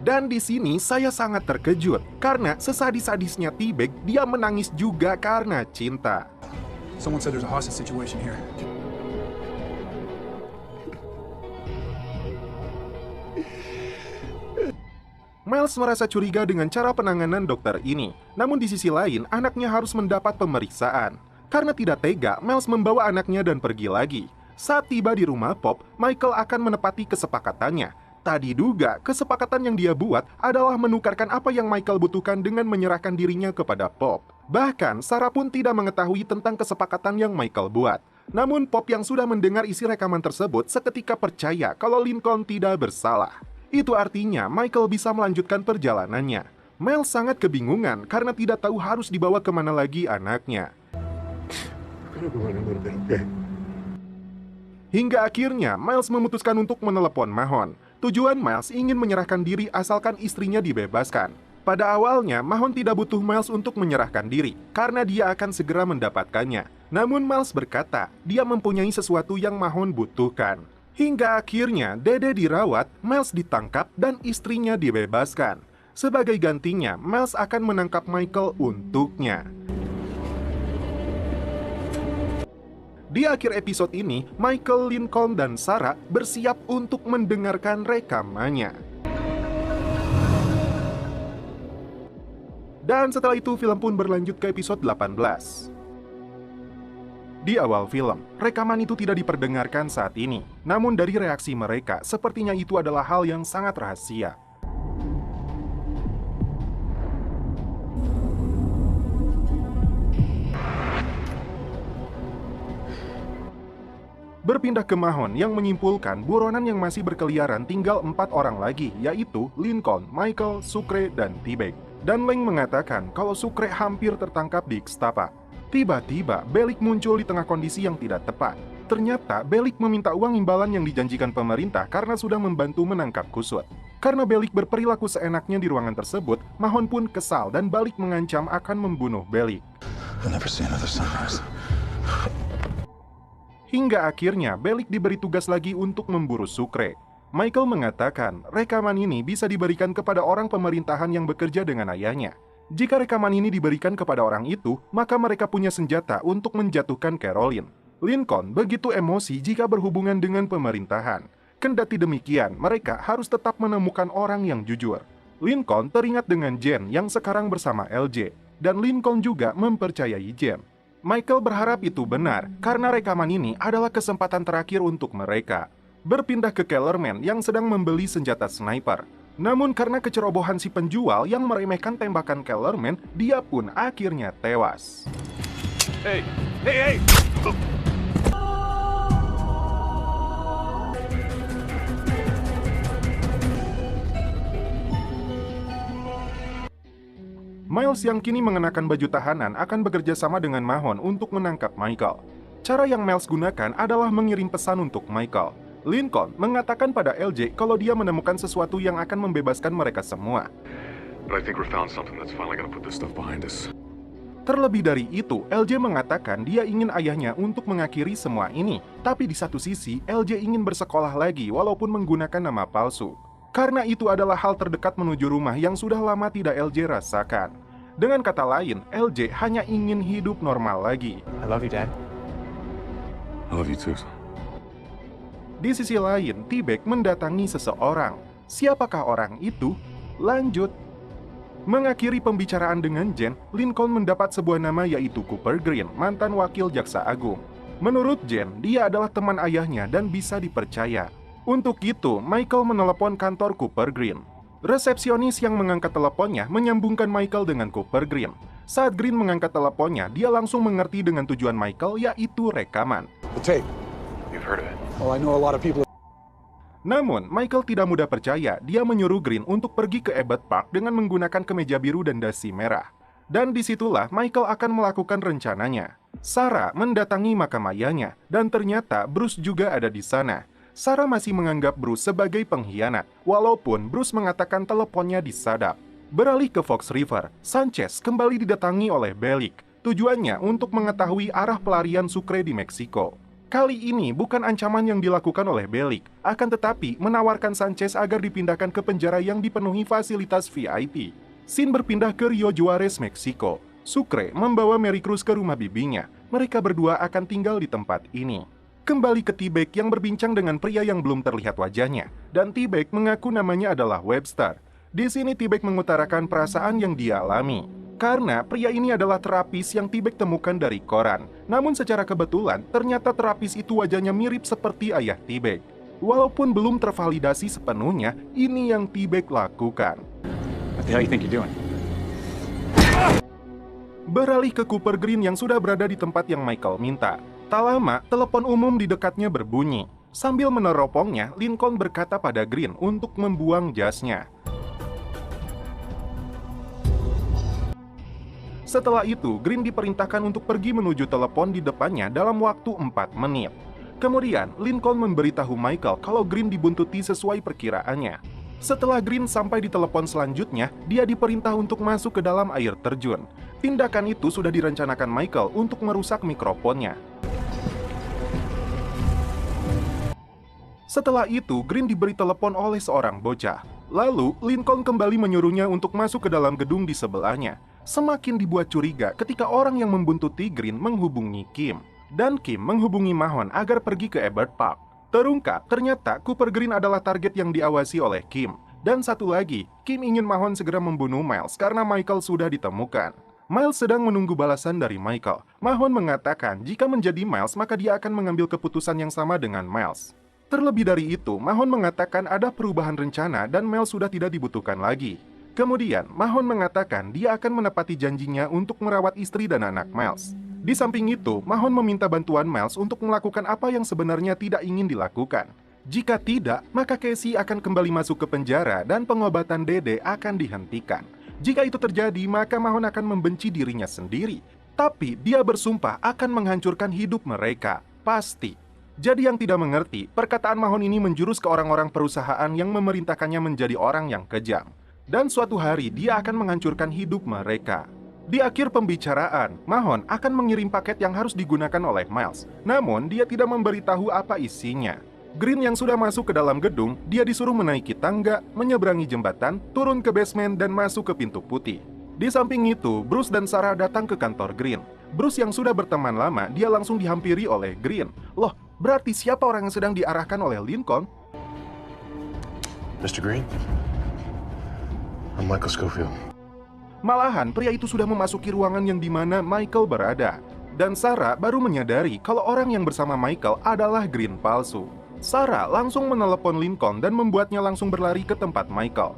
S3: Dan di sini saya sangat terkejut karena sesadis-sadisnya T-Bag dia menangis juga karena cinta.
S4: Someone said there's a hostage situation here.
S3: Miles merasa curiga dengan cara penanganan dokter ini. Namun di sisi lain, anaknya harus mendapat pemeriksaan. Karena tidak tega, Miles membawa anaknya dan pergi lagi. Saat tiba di rumah Pop, Michael akan menepati kesepakatannya. Tak diduga, kesepakatan yang dia buat adalah menukarkan apa yang Michael butuhkan dengan menyerahkan dirinya kepada Pop. Bahkan, Sarah pun tidak mengetahui tentang kesepakatan yang Michael buat. Namun Pop yang sudah mendengar isi rekaman tersebut seketika percaya kalau Lincoln tidak bersalah. Itu artinya Michael bisa melanjutkan perjalanannya. Mel sangat kebingungan karena tidak tahu harus dibawa kemana lagi anaknya. Hingga akhirnya Miles memutuskan untuk menelepon Mahon. Tujuan Miles ingin menyerahkan diri asalkan istrinya dibebaskan. Pada awalnya Mahon tidak butuh Miles untuk menyerahkan diri karena dia akan segera mendapatkannya. Namun Miles berkata dia mempunyai sesuatu yang Mahon butuhkan. Hingga akhirnya Dede dirawat, Miles ditangkap, dan istrinya dibebaskan. Sebagai gantinya, Miles akan menangkap Michael untuknya. Di akhir episode ini, Michael, Lincoln, dan Sarah bersiap untuk mendengarkan rekamannya. Dan setelah itu, film pun berlanjut ke episode 18. Di awal film, rekaman itu tidak diperdengarkan saat ini. Namun dari reaksi mereka, sepertinya itu adalah hal yang sangat rahasia. Berpindah ke Mahon yang menyimpulkan buronan yang masih berkeliaran tinggal 4 orang lagi, yaitu Lincoln, Michael, Sucre, dan T-Bag. Dan Leng mengatakan kalau Sucre hampir tertangkap di Ixtapa. Tiba-tiba, Bellic muncul di tengah kondisi yang tidak tepat. Ternyata, Bellic meminta uang imbalan yang dijanjikan pemerintah karena sudah membantu menangkap kusut. Karena Bellic berperilaku seenaknya di ruangan tersebut, Mahon pun kesal dan balik mengancam akan membunuh Bellic. Hingga akhirnya, Bellic diberi tugas lagi untuk memburu Sucre. Michael mengatakan, rekaman ini bisa diberikan kepada orang pemerintahan yang bekerja dengan ayahnya. Jika rekaman ini diberikan kepada orang itu, maka mereka punya senjata untuk menjatuhkan Caroline. Lincoln begitu emosi jika berhubungan dengan pemerintahan. Kendati demikian, mereka harus tetap menemukan orang yang jujur. Lincoln teringat dengan Jen yang sekarang bersama LJ, dan Lincoln juga mempercayai Jen. Michael berharap itu benar, karena rekaman ini adalah kesempatan terakhir untuk mereka. Berpindah ke Kellerman yang sedang membeli senjata sniper. Namun karena kecerobohan si penjual yang meremehkan tembakan Kellerman, dia pun akhirnya tewas.
S4: Hey!
S3: Miles yang kini mengenakan baju tahanan akan bekerja sama dengan Mahon untuk menangkap Michael. Cara yang Miles gunakan adalah mengirim pesan untuk Michael. Lincoln mengatakan pada LJ kalau dia menemukan sesuatu yang akan membebaskan mereka semua.
S1: But I think we found something that's finally gonna put this stuff behind us.
S3: Terlebih dari itu, LJ mengatakan dia ingin ayahnya untuk mengakhiri semua ini. Tapi di satu sisi, LJ ingin bersekolah lagi walaupun menggunakan nama palsu. Karena itu adalah hal terdekat menuju rumah yang sudah lama tidak LJ rasakan. Dengan kata lain, LJ hanya ingin hidup normal lagi.
S4: I love you, Dad.
S1: I love you too.
S3: Di sisi lain, T-Bag mendatangi seseorang. Siapakah orang itu? Lanjut. Mengakhiri pembicaraan dengan Jen, Lincoln mendapat sebuah nama yaitu Cooper Green, mantan wakil jaksa agung. Menurut Jen, dia adalah teman ayahnya dan bisa dipercaya. Untuk itu, Michael menelepon kantor Cooper Green. Resepsionis yang mengangkat teleponnya menyambungkan Michael dengan Cooper Green. Saat Green mengangkat teleponnya, dia langsung mengerti dengan tujuan Michael, yaitu rekaman.
S5: The tape.
S1: You've heard of it.
S5: Oh, I know a lot of people.
S3: Namun, Michael tidak mudah percaya. Dia menyuruh Green untuk pergi ke Ebert Park dengan menggunakan kemeja biru dan dasi merah. Dan disitulah Michael akan melakukan rencananya. Sarah mendatangi makam ayahnya, dan ternyata Bruce juga ada di sana. Sarah masih menganggap Bruce sebagai pengkhianat, walaupun Bruce mengatakan teleponnya disadap. Beralih ke Fox River, Sanchez kembali didatangi oleh Bellic. Tujuannya untuk mengetahui arah pelarian Sucre di Meksiko. Kali ini bukan ancaman yang dilakukan oleh Bellic, akan tetapi menawarkan Sanchez agar dipindahkan ke penjara yang dipenuhi fasilitas VIP. Scene berpindah ke Rio Juarez, Meksiko. Sucre membawa Mary Cruz ke rumah bibinya. Mereka berdua akan tinggal di tempat ini. Kembali ke T-Bag yang berbincang dengan pria yang belum terlihat wajahnya, dan T-Bag mengaku namanya adalah Webster. Di sini T-Bag mengutarakan perasaan yang dia alami. Karena pria ini adalah terapis yang T-Bag temukan dari koran. Namun secara kebetulan, ternyata terapis itu wajahnya mirip seperti ayah T-Bag. Walaupun belum tervalidasi sepenuhnya, ini yang T-Bag lakukan.
S4: What the hell you think you're doing?
S3: Beralih ke Cooper Green yang sudah berada di tempat yang Michael minta. Tak lama, telepon umum di dekatnya berbunyi. Sambil meneropongnya, Lincoln berkata pada Green untuk membuang jasnya. Setelah itu, Green diperintahkan untuk pergi menuju telepon di depannya dalam waktu 4 menit. Kemudian, Lincoln memberitahu Michael kalau Green dibuntuti sesuai perkiraannya. Setelah Green sampai di telepon selanjutnya, dia diperintah untuk masuk ke dalam air terjun. Tindakan itu sudah direncanakan Michael untuk merusak mikrofonnya. Setelah itu, Green diberi telepon oleh seorang bocah. Lalu, Lincoln kembali menyuruhnya untuk masuk ke dalam gedung di sebelahnya. Semakin dibuat curiga ketika orang yang membuntuti Green menghubungi Kim. Dan Kim menghubungi Mahon agar pergi ke Ebert Park. Terungkap, ternyata Cooper Green adalah target yang diawasi oleh Kim. Dan satu lagi, Kim ingin Mahon segera membunuh Miles karena Michael sudah ditemukan. Miles sedang menunggu balasan dari Michael. Mahon mengatakan jika menjadi Miles maka dia akan mengambil keputusan yang sama dengan Miles. Terlebih dari itu, Mahon mengatakan ada perubahan rencana dan Miles sudah tidak dibutuhkan lagi. Kemudian, Mahon mengatakan dia akan menepati janjinya untuk merawat istri dan anak Miles. Di samping itu, Mahon meminta bantuan Miles untuk melakukan apa yang sebenarnya tidak ingin dilakukan. Jika tidak, maka Casey akan kembali masuk ke penjara dan pengobatan Dede akan dihentikan. Jika itu terjadi, maka Mahon akan membenci dirinya sendiri. Tapi dia bersumpah akan menghancurkan hidup mereka. Pasti. Jadi yang tidak mengerti, perkataan Mahon ini menjurus ke orang-orang perusahaan yang memerintahkannya menjadi orang yang kejam. Dan suatu hari dia akan menghancurkan hidup mereka. Di akhir pembicaraan, Mahon akan mengirim paket yang harus digunakan oleh Miles. Namun dia tidak memberitahu apa isinya. Green yang sudah masuk ke dalam gedung, dia disuruh menaiki tangga, menyeberangi jembatan, turun ke basement dan masuk ke pintu putih. Di samping itu, Bruce dan Sarah datang ke kantor Green. Bruce yang sudah berteman lama, dia langsung dihampiri oleh Green. Loh, berarti siapa orang yang sedang diarahkan oleh Lincoln?
S1: Mr. Green? I'm Michael Schofield.
S3: Malahan, pria itu sudah memasuki ruangan yang di mana Michael berada. Dan Sarah baru menyadari kalau orang yang bersama Michael adalah Green palsu. Sarah langsung menelepon Lincoln dan membuatnya langsung berlari ke tempat Michael.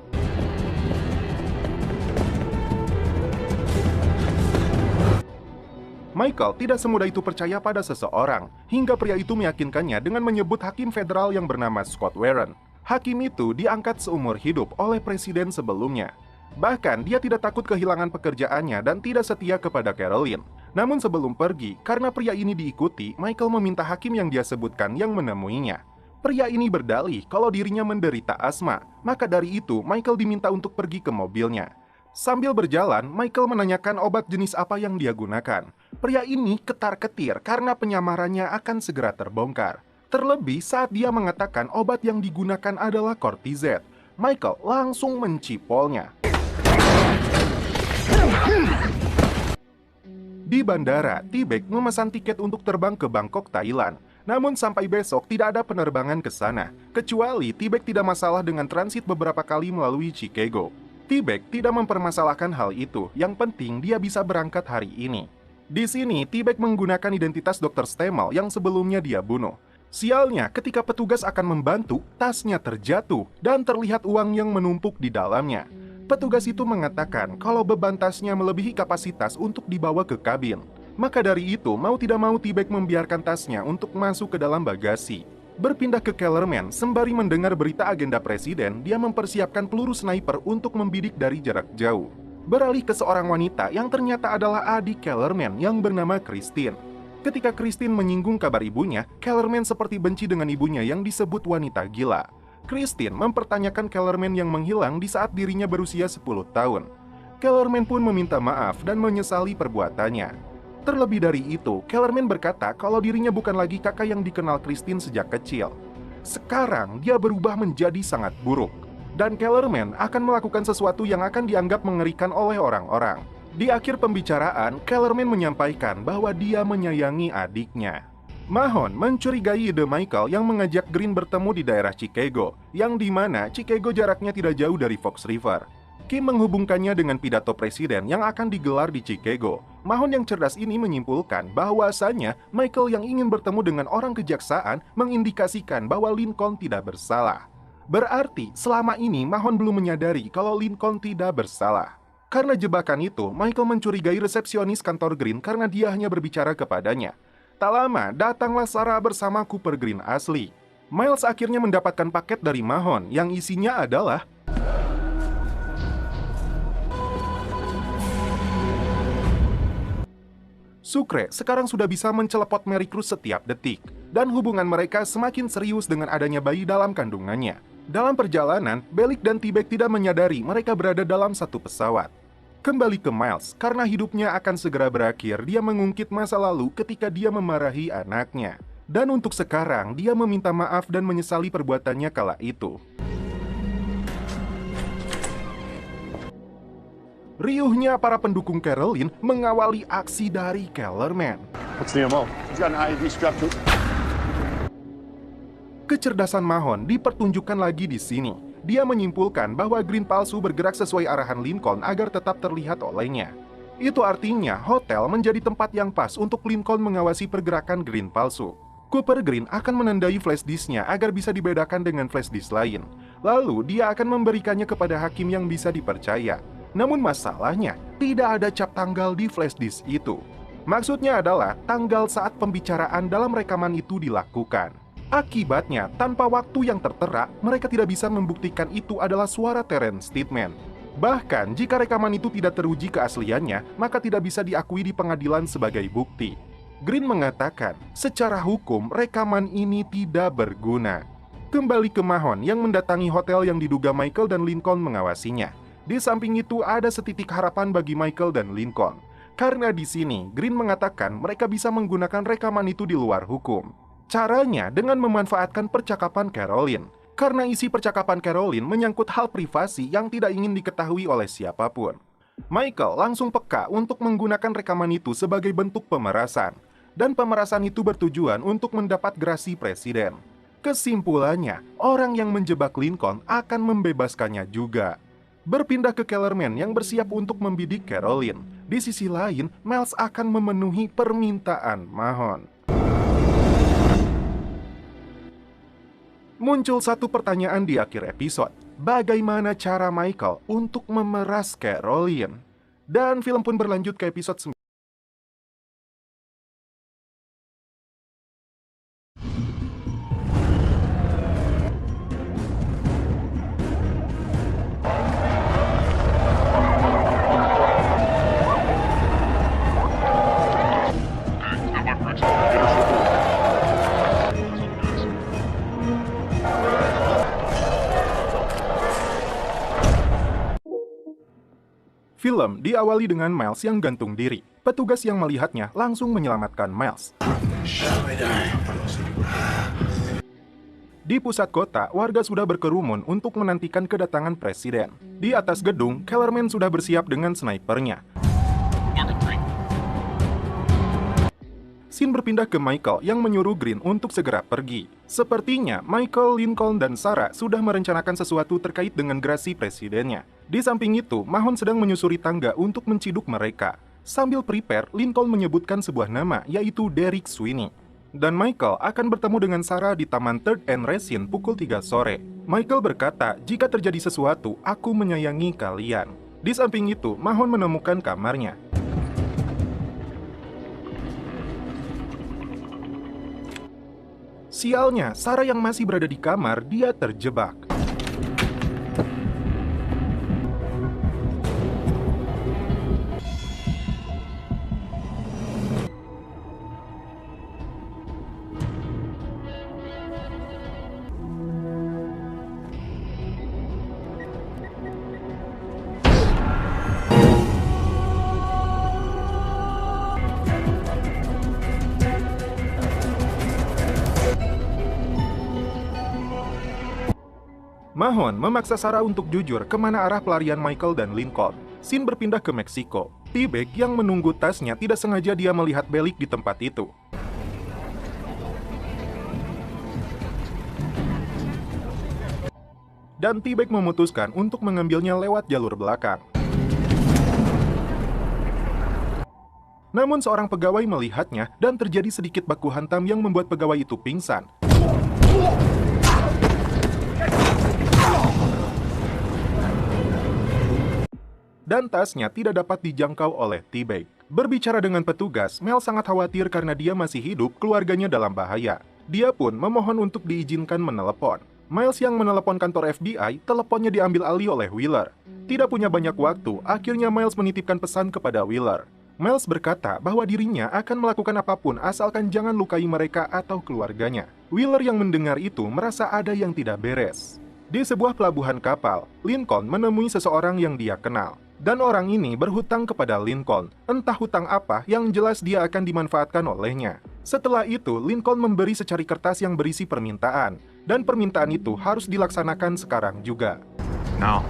S3: Michael tidak semudah itu percaya pada seseorang, hingga pria itu meyakinkannya dengan menyebut hakim federal yang bernama Scott Warren. Hakim itu diangkat seumur hidup oleh presiden sebelumnya. Bahkan, dia tidak takut kehilangan pekerjaannya dan tidak setia kepada Caroline. Namun sebelum pergi, karena pria ini diikuti, Michael meminta hakim yang dia sebutkan yang menemuinya. Pria ini berdalih kalau dirinya menderita asma, maka dari itu Michael diminta untuk pergi ke mobilnya. Sambil berjalan, Michael menanyakan obat jenis apa yang dia gunakan. Pria ini ketar-ketir karena penyamarannya akan segera terbongkar. Terlebih saat dia mengatakan obat yang digunakan adalah Cortizet. Michael langsung mencipolnya. Di bandara, T-Bag memesan tiket untuk terbang ke Bangkok, Thailand. Namun sampai besok tidak ada penerbangan ke sana, kecuali T-Bag tidak masalah dengan transit beberapa kali melalui Chicago. T-Bag tidak mempermasalahkan hal itu, yang penting dia bisa berangkat hari ini. Di sini, T-Bag menggunakan identitas Dr. Stemmel yang sebelumnya dia bunuh. Sialnya, ketika petugas akan membantu, tasnya terjatuh dan terlihat uang yang menumpuk di dalamnya. Petugas itu mengatakan kalau beban tasnya melebihi kapasitas untuk dibawa ke kabin. Maka dari itu, mau tidak mau T-Bag membiarkan tasnya untuk masuk ke dalam bagasi. Berpindah ke Kellerman, sembari mendengar berita agenda presiden, dia mempersiapkan peluru sniper untuk membidik dari jarak jauh. Beralih ke seorang wanita yang ternyata adalah adik Kellerman yang bernama Christine. Ketika Christine menyinggung kabar ibunya, Kellerman seperti benci dengan ibunya yang disebut wanita gila. Christine mempertanyakan Kellerman yang menghilang di saat dirinya berusia 10 tahun. Kellerman pun meminta maaf dan menyesali perbuatannya. Terlebih dari itu, Kellerman berkata kalau dirinya bukan lagi kakak yang dikenal Christine sejak kecil. Sekarang dia berubah menjadi sangat buruk. Dan Kellerman akan melakukan sesuatu yang akan dianggap mengerikan oleh orang-orang. Di akhir pembicaraan, Kellerman menyampaikan bahwa dia menyayangi adiknya. Mahon mencurigai ide Michael yang mengajak Green bertemu di daerah Chicago, yang dimana Chicago jaraknya tidak jauh dari Fox River. Kim menghubungkannya dengan pidato presiden yang akan digelar di Chicago. Mahon yang cerdas ini menyimpulkan bahwasanya Michael yang ingin bertemu dengan orang kejaksaan mengindikasikan bahwa Lincoln tidak bersalah. Berarti selama ini Mahon belum menyadari kalau Lincoln tidak bersalah. Karena jebakan itu, Michael mencurigai resepsionis kantor Green karena dia hanya berbicara kepadanya. Tak lama, datanglah Sarah bersama Cooper Green asli. Miles akhirnya mendapatkan paket dari Mahon yang isinya adalah Sucre sekarang sudah bisa mencelepot Mary Cruz setiap detik, dan hubungan mereka semakin serius dengan adanya bayi dalam kandungannya. Dalam perjalanan, Bellick dan T-Bag tidak menyadari mereka berada dalam satu pesawat. Kembali ke Miles, karena hidupnya akan segera berakhir, dia mengungkit masa lalu ketika dia memarahi anaknya. Dan untuk sekarang, dia meminta maaf dan menyesali perbuatannya kala itu. Riuhnya para pendukung Caroline mengawali aksi dari Kellerman.
S4: What's the MO? He's got an IED strapped to it.
S3: Kecerdasan Mahon dipertunjukkan lagi di sini. Dia menyimpulkan bahwa Green palsu bergerak sesuai arahan Lincoln agar tetap terlihat olehnya. Itu artinya hotel menjadi tempat yang pas untuk Lincoln mengawasi pergerakan Green palsu. Cooper Green akan menandai flash disknya agar bisa dibedakan dengan flash disk lain. Lalu dia akan memberikannya kepada hakim yang bisa dipercaya. Namun masalahnya, tidak ada cap tanggal di flash disk itu. Maksudnya adalah tanggal saat pembicaraan dalam rekaman itu dilakukan. Akibatnya, tanpa waktu yang tertera, mereka tidak bisa membuktikan itu adalah suara Terence Steadman. Bahkan, jika rekaman itu tidak teruji keasliannya, maka tidak bisa diakui di pengadilan sebagai bukti. Green mengatakan, secara hukum, rekaman ini tidak berguna. Kembali ke Mahon yang mendatangi hotel yang diduga Michael dan Lincoln mengawasinya. Di samping itu, ada setitik harapan bagi Michael dan Lincoln. Karena di sini, Green mengatakan mereka bisa menggunakan rekaman itu di luar hukum. Caranya dengan memanfaatkan percakapan Caroline. Karena isi percakapan Caroline menyangkut hal privasi yang tidak ingin diketahui oleh siapapun. Michael langsung peka untuk menggunakan rekaman itu sebagai bentuk pemerasan. Dan pemerasan itu bertujuan untuk mendapat grasi presiden. Kesimpulannya, orang yang menjebak Lincoln akan membebaskannya juga. Berpindah ke Kellerman yang bersiap untuk membidik Caroline. Di sisi lain, Miles akan memenuhi permintaan Mahon. Muncul satu pertanyaan di akhir episode. Bagaimana cara Michael untuk memeras Caroline? Dan film pun berlanjut ke episode 9. Film diawali dengan Miles yang gantung diri. Petugas yang melihatnya langsung menyelamatkan Miles. Di pusat kota, warga sudah berkerumun untuk menantikan kedatangan presiden. Di atas gedung, Kellerman sudah bersiap dengan snipernya. Scene berpindah ke Michael yang menyuruh Green untuk segera pergi. Sepertinya Michael, Lincoln, dan Sarah sudah merencanakan sesuatu terkait dengan gerasi presidennya. Di samping itu, Mahon sedang menyusuri tangga untuk menciduk mereka. Sambil prepare, Lincoln menyebutkan sebuah nama, yaitu Derek Sweeney. Dan Michael akan bertemu dengan Sarah di Taman Third and Resin pukul 3 sore. Michael berkata, jika terjadi sesuatu, aku menyayangi kalian. Di samping itu, Mahon menemukan kamarnya. Sialnya, Sarah yang masih berada di kamar, dia terjebak. Mahon memaksa Sarah untuk jujur kemana arah pelarian Michael dan Lincoln. Scene berpindah ke Meksiko. T-Bag yang menunggu tasnya tidak sengaja dia melihat Bellic di tempat itu. Dan T-Bag memutuskan untuk mengambilnya lewat jalur belakang. Namun seorang pegawai melihatnya dan terjadi sedikit baku hantam yang membuat pegawai itu pingsan. Dan tasnya tidak dapat dijangkau oleh T-Bag. Berbicara dengan petugas, Mel sangat khawatir karena dia masih hidup, keluarganya dalam bahaya. Dia pun memohon untuk diizinkan menelepon. Miles yang menelepon kantor FBI, teleponnya diambil alih oleh Wheeler. Tidak punya banyak waktu, akhirnya Miles menitipkan pesan kepada Wheeler. Miles berkata bahwa dirinya akan melakukan apapun asalkan jangan lukai mereka atau keluarganya. Wheeler yang mendengar itu merasa ada yang tidak beres. Di sebuah pelabuhan kapal, Lincoln menemui seseorang yang dia kenal. Dan orang ini berhutang kepada Lincoln, entah hutang apa yang jelas dia akan dimanfaatkan olehnya. Setelah itu, Lincoln memberi secari kertas yang berisi permintaan, dan permintaan itu harus dilaksanakan sekarang juga.
S4: No.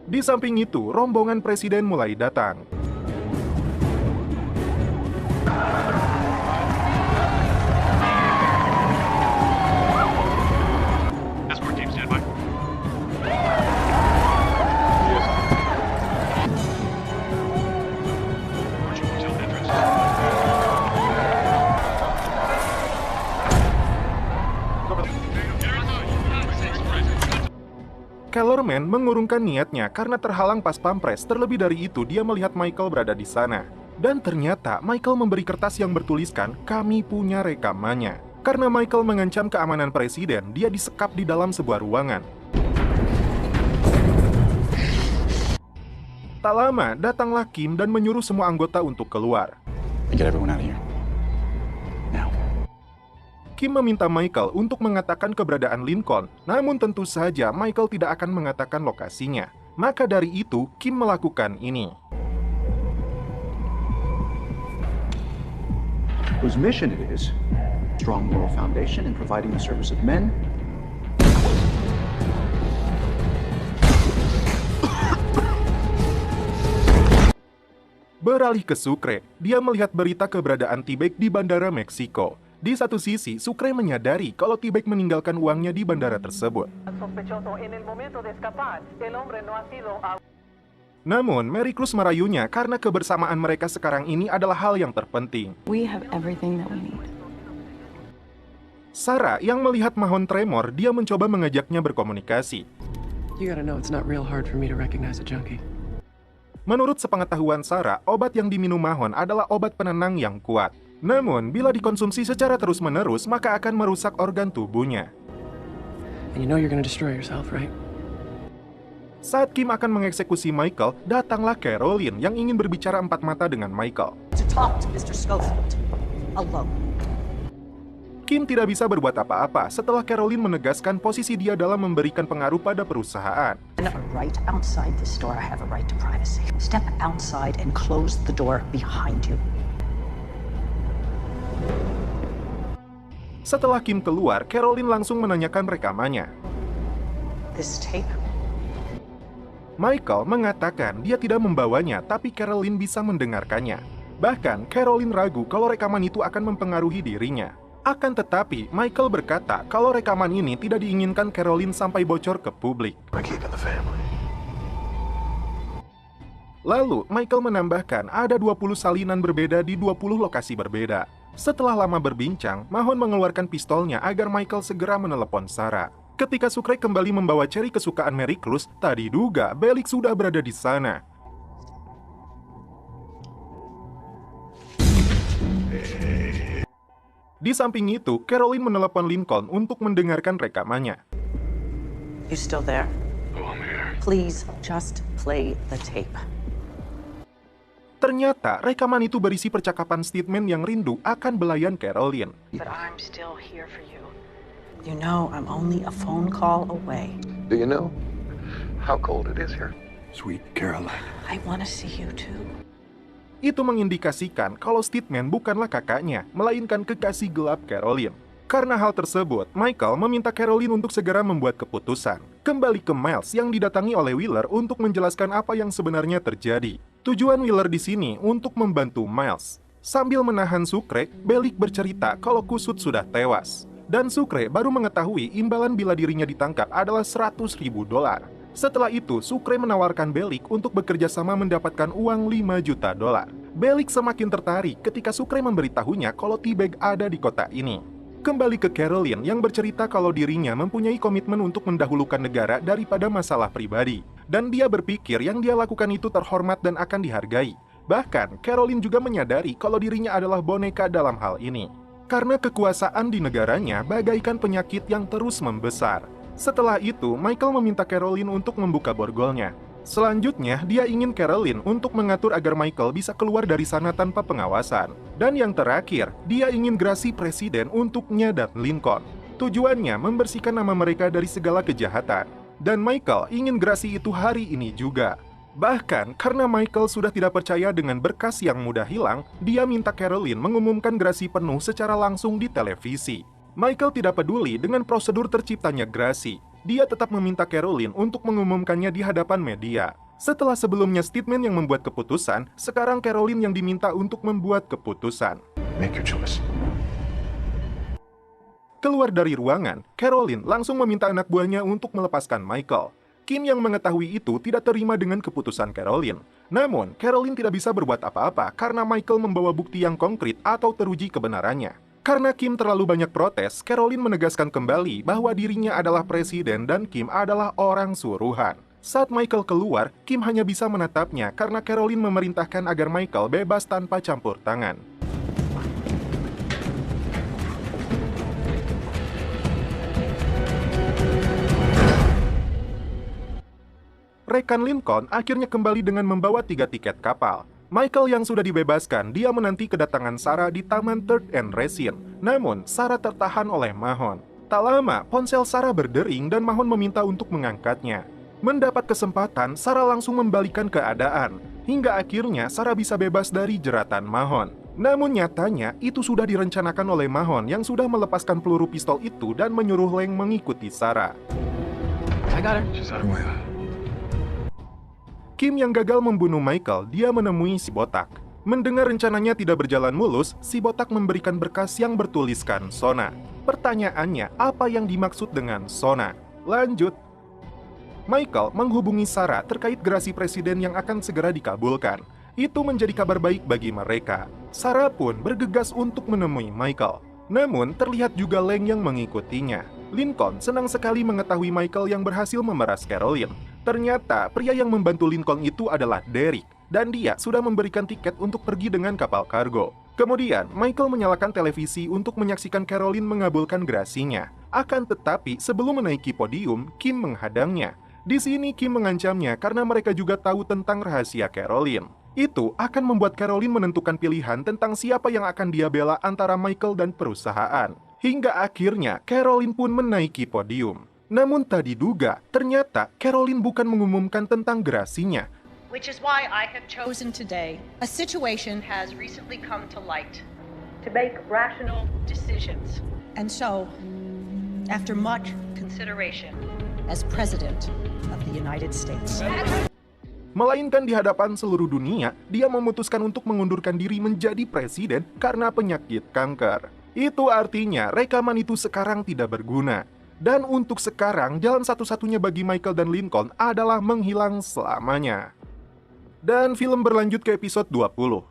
S3: Di samping itu, rombongan presiden mulai datang.
S4: Escort team standby.
S3: Kellerman mengurungkan niatnya karena terhalang pas pampres. Terlebih dari itu, dia melihat Michael berada di sana. Dan ternyata Michael memberi kertas yang bertuliskan, "Kami punya rekamannya." Karena Michael mengancam keamanan presiden, dia disekap di dalam sebuah ruangan. Tak lama, datanglah Kim dan menyuruh semua anggota untuk keluar.
S5: Get everyone out of here. Now.
S3: Kim meminta Michael untuk mengatakan keberadaan Lincoln, namun tentu saja Michael tidak akan mengatakan lokasinya. Maka dari itu, Kim melakukan ini.
S7: Whose mission it is, strong moral foundation in providing the service of men.
S3: Beralih ke Sucre, dia melihat berita keberadaan T-Bag di bandara Meksiko. Di satu sisi, Sucre menyadari kalau T-Bag meninggalkan uangnya di bandara tersebut. Namun, Mary Cruz merayunya karena kebersamaan mereka sekarang ini adalah hal yang terpenting.
S8: We have everything that we need.
S3: Sarah yang melihat Mahon tremor, dia mencoba mengajaknya berkomunikasi.
S9: You gotta know it's not real hard for me to recognize a junkie.
S3: Menurut sepengetahuan Sarah, obat yang diminum Mahon adalah obat penenang yang kuat. Namun, bila dikonsumsi secara terus-menerus, maka akan merusak organ tubuhnya.
S9: And you know you're gonna destroy yourself, right?
S3: Saat Kim akan mengeksekusi Michael, datanglah Caroline yang ingin berbicara empat mata dengan Michael.
S10: To talk to Mr. Schofield alone.
S3: Kim tidak bisa berbuat apa-apa setelah Caroline menegaskan posisi dia dalam memberikan pengaruh pada perusahaan.
S7: Right outside this door, I have a right to privacy. Step outside and close the door behind you.
S3: Setelah Kim keluar, Caroline langsung menanyakan rekamannya.
S7: This tape.
S3: Michael mengatakan dia tidak membawanya, tapi Caroline bisa mendengarkannya. Bahkan, Caroline ragu kalau rekaman itu akan mempengaruhi dirinya. Akan tetapi, Michael berkata kalau rekaman ini tidak diinginkan Caroline sampai bocor ke publik. Lalu, Michael menambahkan ada 20 salinan berbeda di 20 lokasi berbeda. Setelah lama berbincang, Mahon mengeluarkan pistolnya agar Michael segera menelepon Sarah. Ketika Sucre kembali membawa cherry kesukaan Mary Cruz, tak diduga Bellick sudah berada di sana. Di samping itu, Caroline menelepon Lincoln untuk mendengarkan rekamannya.
S7: You still there?
S4: Oh, I'm here.
S7: Please just play the tape.
S3: Ternyata, rekaman itu berisi percakapan statement yang rindu akan belayan Caroline.
S7: But I'm still here for you. You know I'm only a phone call away.
S1: Do you know how cold it is here?
S5: Sweet Caroline.
S7: I want to see you too.
S3: Itu mengindikasikan kalau Steadman bukanlah kakaknya, melainkan kekasih gelap Caroline. Karena hal tersebut, Michael meminta Caroline untuk segera membuat keputusan. Kembali ke Miles yang didatangi oleh Wheeler untuk menjelaskan apa yang sebenarnya terjadi. Tujuan Wheeler di sini untuk membantu Miles. Sambil menahan Sucre, Bellick bercerita kalau Kusut sudah tewas. Dan Sucre baru mengetahui imbalan bila dirinya ditangkap adalah $100.000. Setelah itu, Sucre menawarkan Bellick untuk bekerja sama mendapatkan uang $5 juta. Bellick semakin tertarik ketika Sucre memberitahunya kalau T-Bag ada di kota ini. Kembali ke Caroline yang bercerita kalau dirinya mempunyai komitmen untuk mendahulukan negara daripada masalah pribadi. Dan dia berpikir yang dia lakukan itu terhormat dan akan dihargai. Bahkan, Caroline juga menyadari kalau dirinya adalah boneka dalam hal ini. Karena kekuasaan di negaranya bagaikan penyakit yang terus membesar. Setelah itu, Michael meminta Caroline untuk membuka borgolnya. Selanjutnya, dia ingin Caroline untuk mengatur agar Michael bisa keluar dari sana tanpa pengawasan. Dan yang terakhir, dia ingin grasi presiden untuknya dan Lincoln. Tujuannya membersihkan nama mereka dari segala kejahatan. Dan Michael ingin grasi itu hari ini juga. Bahkan, karena Michael sudah tidak percaya dengan berkas yang mudah hilang, dia minta Caroline mengumumkan grasi penuh secara langsung di televisi. Michael tidak peduli dengan prosedur terciptanya grasi. Dia tetap meminta Caroline untuk mengumumkannya di hadapan media. Setelah sebelumnya Steadman yang membuat keputusan, sekarang Caroline yang diminta untuk membuat keputusan.
S5: Make your choice.
S3: Keluar dari ruangan, Caroline langsung meminta anak buahnya untuk melepaskan Michael. Kim yang mengetahui itu tidak terima dengan keputusan Caroline. Namun, Caroline tidak bisa berbuat apa-apa karena Michael membawa bukti yang konkret atau teruji kebenarannya. Karena Kim terlalu banyak protes, Caroline menegaskan kembali bahwa dirinya adalah presiden dan Kim adalah orang suruhan. Saat Michael keluar, Kim hanya bisa menatapnya karena Caroline memerintahkan agar Michael bebas tanpa campur tangan. Rekan Lincoln akhirnya kembali dengan membawa 3 tiket kapal. Michael yang sudah dibebaskan, dia menanti kedatangan Sarah di Taman Third and Resin. Namun, Sarah tertahan oleh Mahon. Tak lama, ponsel Sarah berdering dan Mahon meminta untuk mengangkatnya. Mendapat kesempatan, Sarah langsung membalikan keadaan. Hingga akhirnya, Sarah bisa bebas dari jeratan Mahon. Namun nyatanya, itu sudah direncanakan oleh Mahon yang sudah melepaskan peluru pistol itu dan menyuruh Leng mengikuti Sarah.
S9: I got her.
S5: She's out of my way.
S3: Kim yang gagal membunuh Michael, dia menemui si botak. Mendengar rencananya tidak berjalan mulus, si botak memberikan berkas yang bertuliskan Sona. Pertanyaannya, apa yang dimaksud dengan Sona? Lanjut. Michael menghubungi Sarah terkait gerasi presiden yang akan segera dikabulkan. Itu menjadi kabar baik bagi mereka. Sarah pun bergegas untuk menemui Michael. Namun, terlihat juga Leng yang mengikutinya. Lincoln senang sekali mengetahui Michael yang berhasil memeras Caroline. Ternyata, pria yang membantu Lincoln itu adalah Derek, dan dia sudah memberikan tiket untuk pergi dengan kapal kargo. Kemudian, Michael menyalakan televisi untuk menyaksikan Caroline mengabulkan gerasinya. Akan tetapi, sebelum menaiki podium, Kim menghadangnya. Di sini, Kim mengancamnya karena mereka juga tahu tentang rahasia Caroline. Itu akan membuat Caroline menentukan pilihan tentang siapa yang akan dia bela antara Michael dan perusahaan. Hingga akhirnya Caroline pun menaiki podium. Namun tak diduga, ternyata Caroline bukan mengumumkan tentang gerasinya.
S7: Which is why I have chosen today. A situation has recently come to light to make rational decisions. And so, after much consideration, as President of the United States.
S3: Melainkan di hadapan seluruh dunia, dia memutuskan untuk mengundurkan diri menjadi presiden karena penyakit kanker. Itu artinya rekaman itu sekarang tidak berguna. Dan untuk sekarang, jalan satu-satunya bagi Michael dan Lincoln adalah menghilang selamanya. Dan film berlanjut ke episode 20.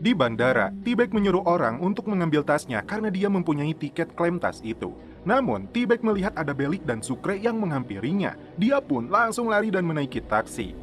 S3: Di bandara, T-Bag menyuruh orang untuk mengambil tasnya karena dia mempunyai tiket klaim tas itu. Namun, T-Bag melihat ada Bellic dan Sucre yang menghampirinya. Dia pun langsung lari dan menaiki taksi.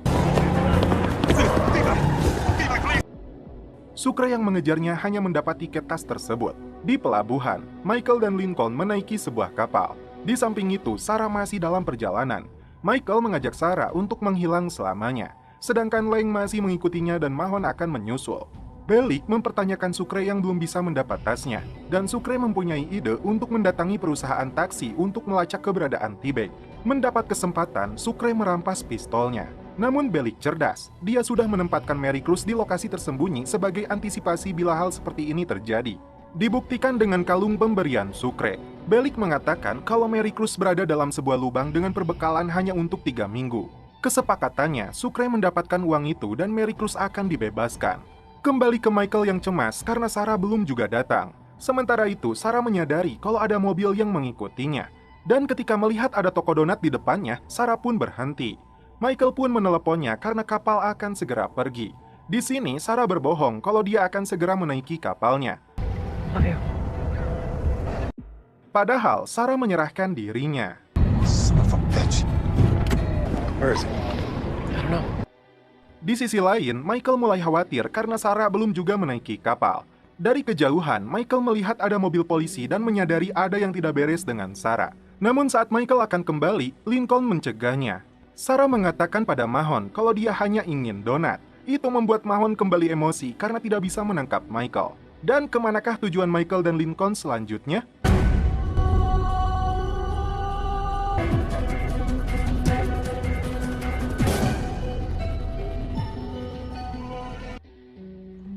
S3: Sucre yang mengejarnya hanya mendapat tiket tas tersebut. Di pelabuhan, Michael dan Lincoln menaiki sebuah kapal. Di samping itu, Sarah masih dalam perjalanan. Michael mengajak Sarah untuk menghilang selamanya. Sedangkan Lang masih mengikutinya dan Mahon akan menyusul. Bellic mempertanyakan Sucre yang belum bisa mendapat tasnya, dan Sucre mempunyai ide untuk mendatangi perusahaan taksi untuk melacak keberadaan T-Bag. Mendapat kesempatan, Sucre merampas pistolnya. Namun Bellic cerdas, dia sudah menempatkan Mary Cruz di lokasi tersembunyi sebagai antisipasi bila hal seperti ini terjadi. Dibuktikan dengan kalung pemberian Sucre. Bellic mengatakan kalau Mary Cruz berada dalam sebuah lubang dengan perbekalan hanya untuk 3 minggu. Kesepakatannya, Sucre mendapatkan uang itu dan Mary Cruz akan dibebaskan. Kembali ke Michael yang cemas karena Sarah belum juga datang. Sementara itu, Sarah menyadari kalau ada mobil yang mengikutinya. Dan ketika melihat ada toko donat di depannya, Sarah pun berhenti. Michael pun meneleponnya karena kapal akan segera pergi. Di sini, Sarah berbohong kalau dia akan segera menaiki kapalnya. Padahal, Sarah menyerahkan dirinya.
S5: Son of a bitch. Where is he?
S9: I don't know.
S3: Di sisi lain, Michael mulai khawatir karena Sarah belum juga menaiki kapal. Dari kejauhan, Michael melihat ada mobil polisi dan menyadari ada yang tidak beres dengan Sarah. Namun saat Michael akan kembali, Lincoln mencegahnya. Sarah mengatakan pada Mahon kalau dia hanya ingin donat. Itu membuat Mahon kembali emosi karena tidak bisa menangkap Michael. Dan kemanakah tujuan Michael dan Lincoln selanjutnya?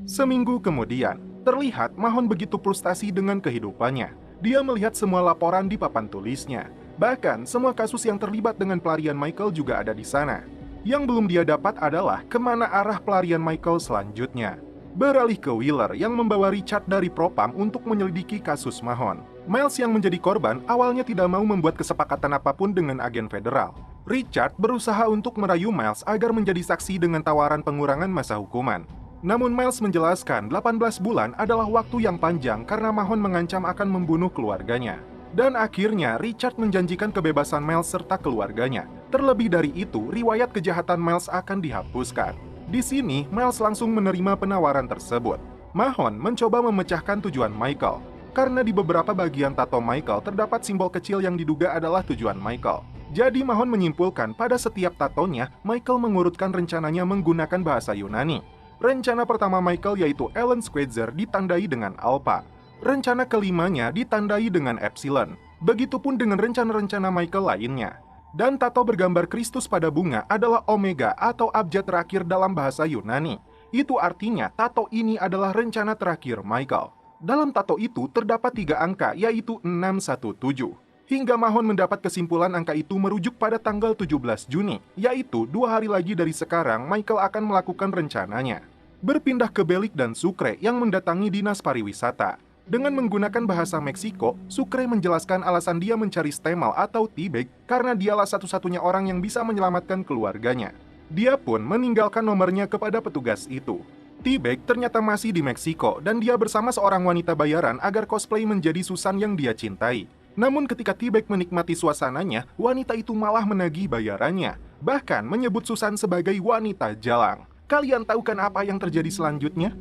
S3: Seminggu kemudian, terlihat Mahon begitu frustasi dengan kehidupannya. Dia melihat semua laporan di papan tulisnya. Bahkan, semua kasus yang terlibat dengan pelarian Michael juga ada di sana. Yang belum dia dapat adalah kemana arah pelarian Michael selanjutnya. Beralih ke Wheeler yang membawa Richard dari Propam untuk menyelidiki kasus Mahon. Miles yang menjadi korban awalnya tidak mau membuat kesepakatan apapun dengan agen federal. Richard berusaha untuk merayu Miles agar menjadi saksi dengan tawaran pengurangan masa hukuman. Namun Miles menjelaskan 18 bulan adalah waktu yang panjang karena Mahon mengancam akan membunuh keluarganya. Dan akhirnya Richard menjanjikan kebebasan Miles serta keluarganya. Terlebih dari itu, riwayat kejahatan Miles akan dihapuskan. Di sini, Miles langsung menerima penawaran tersebut. Mahon mencoba memecahkan tujuan Michael, karena di beberapa bagian tato Michael terdapat simbol kecil yang diduga adalah tujuan Michael. Jadi Mahon menyimpulkan pada setiap tatonya, Michael mengurutkan rencananya menggunakan bahasa Yunani. Rencana pertama Michael yaitu Ellen Schweitzer ditandai dengan Alpha. Rencana kelimanya ditandai dengan Epsilon. Begitupun dengan rencana-rencana Michael lainnya. Dan tato bergambar Kristus pada bunga adalah Omega atau abjad terakhir dalam bahasa Yunani. Itu artinya tato ini adalah rencana terakhir Michael. Dalam tato itu terdapat 3 angka yaitu 617. Hingga Mahon mendapat kesimpulan angka itu merujuk pada tanggal 17 Juni, yaitu 2 hari lagi dari sekarang Michael akan melakukan rencananya. Berpindah ke Bellic dan Sucre yang mendatangi dinas pariwisata. Dengan menggunakan bahasa Meksiko, Sucre menjelaskan alasan dia mencari Stemal atau T-Bag karena dialah satu-satunya orang yang bisa menyelamatkan keluarganya. Dia pun meninggalkan nomornya kepada petugas itu. T-Bag ternyata masih di Meksiko dan dia bersama seorang wanita bayaran agar cosplay menjadi Susan yang dia cintai. Namun ketika T-Bag menikmati suasananya, wanita itu malah menagih bayarannya. Bahkan menyebut Susan sebagai wanita jalang. Kalian tahu kan apa yang terjadi selanjutnya?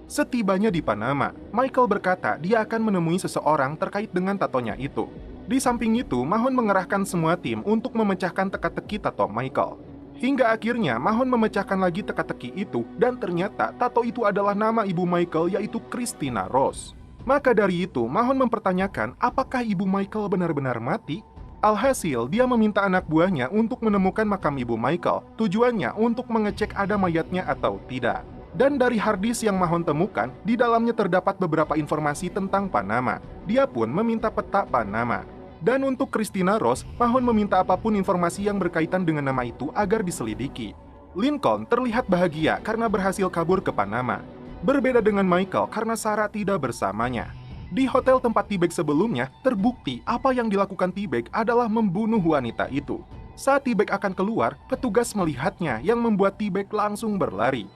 S3: Setibanya di Panama, Michael berkata dia akan menemui seseorang terkait dengan tatonya itu. Di samping itu, Mahon mengerahkan semua tim untuk memecahkan teka-teki tato Michael. Hingga akhirnya Mahon memecahkan lagi teka-teki itu dan ternyata tato itu adalah nama ibu Michael, yaitu Christina Rose. Maka dari itu Mahon mempertanyakan apakah ibu Michael benar-benar mati. Alhasil dia meminta anak buahnya untuk menemukan makam ibu Michael, tujuannya untuk mengecek ada mayatnya atau tidak. Dan dari harddisk yang Mahon temukan, di dalamnya terdapat beberapa informasi tentang Panama. Dia pun meminta peta Panama. Dan untuk Christina Rose, Mahon meminta apapun informasi yang berkaitan dengan nama itu agar diselidiki. Lincoln terlihat bahagia karena berhasil kabur ke Panama. Berbeda dengan Michael karena Sarah tidak bersamanya. Di hotel tempat T-Bag sebelumnya, terbukti apa yang dilakukan T-Bag adalah membunuh wanita itu. Saat T-Bag akan keluar, petugas melihatnya yang membuat T-Bag langsung berlari.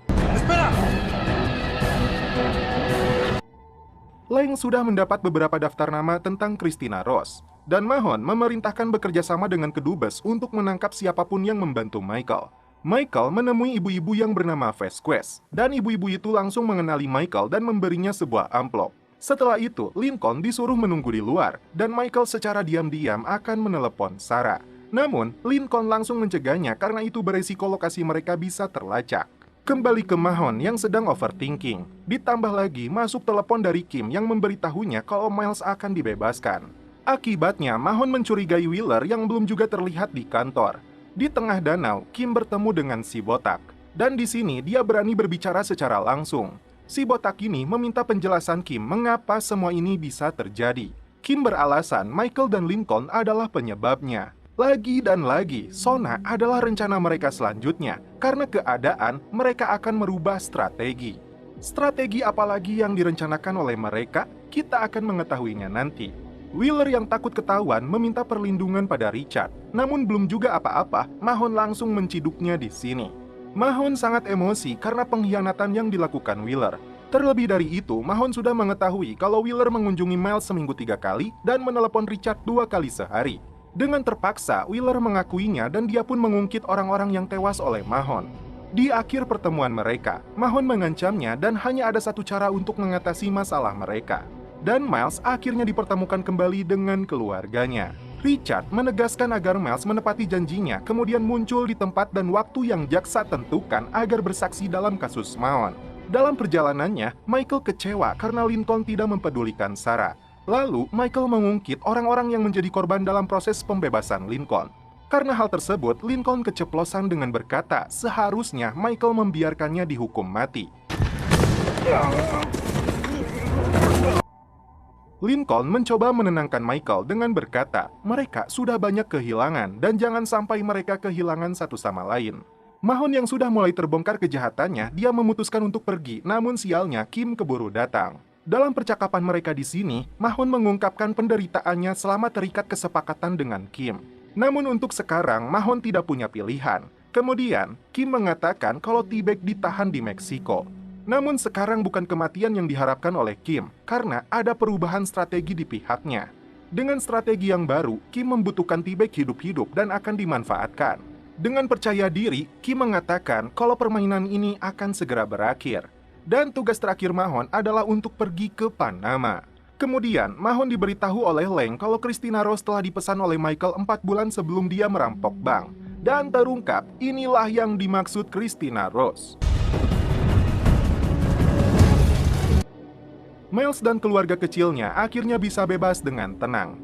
S3: Leng sudah mendapat beberapa daftar nama tentang Christina Rose, dan Mahon memerintahkan bekerja sama dengan kedubes untuk menangkap siapapun yang membantu Michael. Michael menemui ibu-ibu yang bernama Vasquez, dan ibu-ibu itu langsung mengenali Michael dan memberinya sebuah amplop. Setelah itu, Lincoln disuruh menunggu di luar, dan Michael secara diam-diam akan menelepon Sarah. Namun, Lincoln langsung mencegahnya karena itu beresiko lokasi mereka bisa terlacak. Kembali ke Mahon yang sedang overthinking. Ditambah lagi masuk telepon dari Kim yang memberitahunya kalau Miles akan dibebaskan. Akibatnya, Mahon mencurigai Wheeler yang belum juga terlihat di kantor. Di tengah danau, Kim bertemu dengan si botak. Dan di sini dia berani berbicara secara langsung. Si botak ini meminta penjelasan Kim mengapa semua ini bisa terjadi. Kim beralasan Michael dan Lincoln adalah penyebabnya. Lagi dan lagi, Sona adalah rencana mereka selanjutnya. Karena keadaan, mereka akan merubah strategi. Strategi apalagi yang direncanakan oleh mereka, kita akan mengetahuinya nanti. Wheeler yang takut ketahuan meminta perlindungan pada Richard. Namun belum juga apa-apa, Mahon langsung menciduknya di sini. Mahon sangat emosi karena pengkhianatan yang dilakukan Wheeler. Terlebih dari itu, Mahon sudah mengetahui kalau Wheeler mengunjungi Miles seminggu 3 kali dan menelepon Richard 2 kali sehari. Dengan terpaksa, Wheeler mengakuinya dan dia pun mengungkit orang-orang yang tewas oleh Mahon. Di akhir pertemuan mereka, Mahon mengancamnya dan hanya ada satu cara untuk mengatasi masalah mereka. Dan Miles akhirnya dipertemukan kembali dengan keluarganya. Richard menegaskan agar Miles menepati janjinya, kemudian muncul di tempat dan waktu yang jaksa tentukan agar bersaksi dalam kasus Mahon. Dalam perjalanannya, Michael kecewa karena Lincoln tidak mempedulikan Sarah. Lalu, Michael mengungkit orang-orang yang menjadi korban dalam proses pembebasan Lincoln. Karena hal tersebut, Lincoln keceplosan dengan berkata seharusnya Michael membiarkannya dihukum mati. Lincoln mencoba menenangkan Michael dengan berkata, mereka sudah banyak kehilangan dan jangan sampai mereka kehilangan satu sama lain. Mahon yang sudah mulai terbongkar kejahatannya, dia memutuskan untuk pergi, namun sialnya Kim keburu datang. Dalam percakapan mereka di sini, Mahon mengungkapkan penderitaannya selama terikat kesepakatan dengan Kim. Namun untuk sekarang, Mahon tidak punya pilihan. Kemudian, Kim mengatakan kalau T-Bag ditahan di Meksiko. Namun sekarang bukan kematian yang diharapkan oleh Kim, karena ada perubahan strategi di pihaknya. Dengan strategi yang baru, Kim membutuhkan T-Bag hidup-hidup dan akan dimanfaatkan. Dengan percaya diri, Kim mengatakan kalau permainan ini akan segera berakhir. Dan tugas terakhir Mahon adalah untuk pergi ke Panama. Kemudian, Mahon diberitahu oleh Leng kalau Christina Rose telah dipesan oleh Michael 4 bulan sebelum dia merampok bank. Dan terungkap, inilah yang dimaksud Christina Rose. Miles dan keluarga kecilnya akhirnya bisa bebas dengan tenang.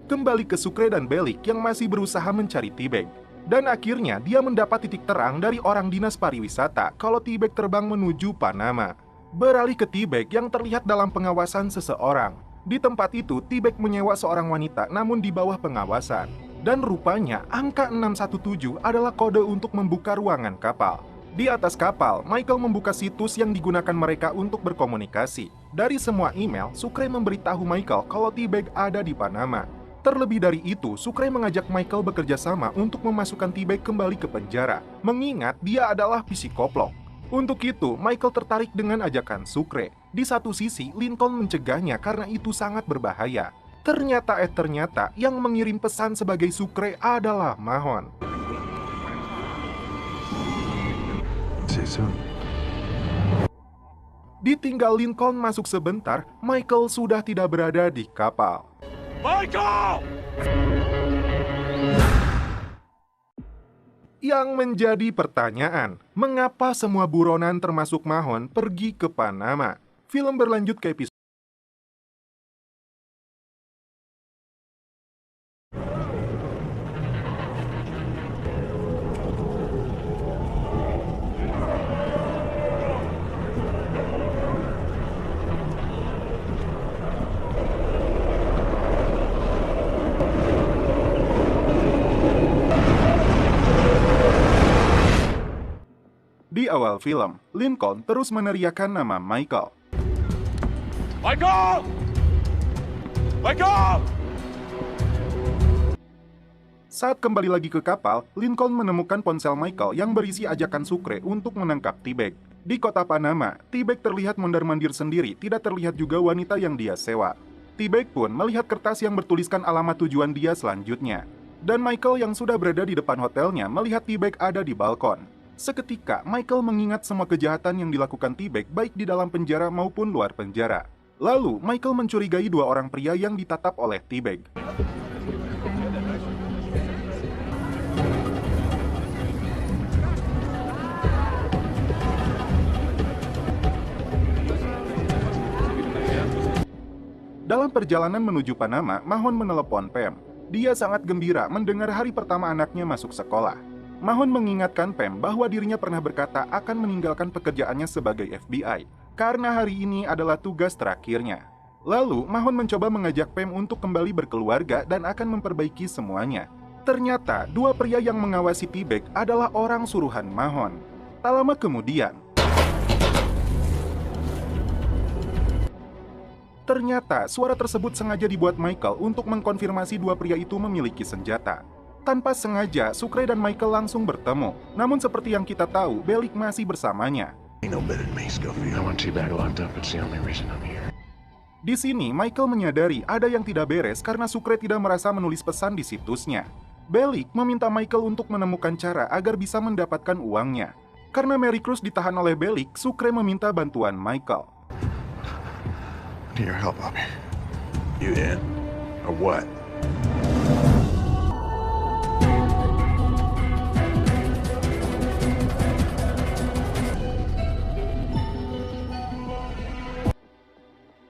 S3: Kembali ke Sucre dan Bellic yang masih berusaha mencari T-Bag. Dan akhirnya dia mendapat titik terang dari orang dinas pariwisata kalau T-Bag terbang menuju Panama. Beralih ke T-Bag yang terlihat dalam pengawasan seseorang. Di tempat itu, T-Bag menyewa seorang wanita namun di bawah pengawasan. Dan rupanya angka 617 adalah kode untuk membuka ruangan kapal. Di atas kapal, Michael membuka situs yang digunakan mereka untuk berkomunikasi. Dari semua email, Sucre memberitahu Michael kalau T-Bag ada di Panama. Terlebih dari itu, Sucre mengajak Michael bekerja sama untuk memasukkan T-Bag kembali ke penjara, mengingat dia adalah psikoplog. Untuk itu, Michael tertarik dengan ajakan Sucre. Di satu sisi, Lincoln mencegahnya karena itu sangat berbahaya. Ternyata yang mengirim pesan sebagai Sucre adalah Mahon. Ditinggal Lincoln masuk sebentar, Michael sudah tidak berada di kapal.
S4: Michael!
S3: Yang menjadi pertanyaan, mengapa semua buronan termasuk Mahon pergi ke Panama? Film berlanjut ke episode. Di awal film, Lincoln terus meneriakkan nama Michael.
S4: Michael! Michael!
S3: Saat kembali lagi ke kapal, Lincoln menemukan ponsel Michael yang berisi ajakan Sucre untuk menangkap T-Bag. Di kota Panama, T-Bag terlihat mondar-mandir sendiri, tidak terlihat juga wanita yang dia sewa. T-Bag pun melihat kertas yang bertuliskan alamat tujuan dia selanjutnya. Dan Michael yang sudah berada di depan hotelnya melihat T-Bag ada di balkon. Seketika, Michael mengingat semua kejahatan yang dilakukan T-Bag baik di dalam penjara maupun luar penjara. Lalu, Michael mencurigai dua orang pria yang ditatap oleh T-Bag. Dalam perjalanan menuju Panama, Mahon menelepon Pam. Dia sangat gembira mendengar hari pertama anaknya masuk sekolah. Mahon mengingatkan Pam bahwa dirinya pernah berkata akan meninggalkan pekerjaannya sebagai FBI, karena hari ini adalah tugas terakhirnya. Lalu, Mahon mencoba mengajak Pam untuk kembali berkeluarga dan akan memperbaiki semuanya. Ternyata, dua pria yang mengawasi T-Bag adalah orang suruhan Mahon. Tak lama kemudian, ternyata suara tersebut sengaja dibuat Michael untuk mengkonfirmasi dua pria itu memiliki senjata. Tanpa sengaja, Sucre dan Michael langsung bertemu. Namun seperti yang kita tahu, Bellic masih bersamanya. Di sini, Michael menyadari ada yang tidak beres karena Sucre tidak merasa menulis pesan di situsnya. Bellic meminta Michael untuk menemukan cara agar bisa mendapatkan uangnya. Karena Mary Cruz ditahan oleh Bellic, Sucre meminta bantuan Michael.
S5: Need your help, Bobby. You in? Or what?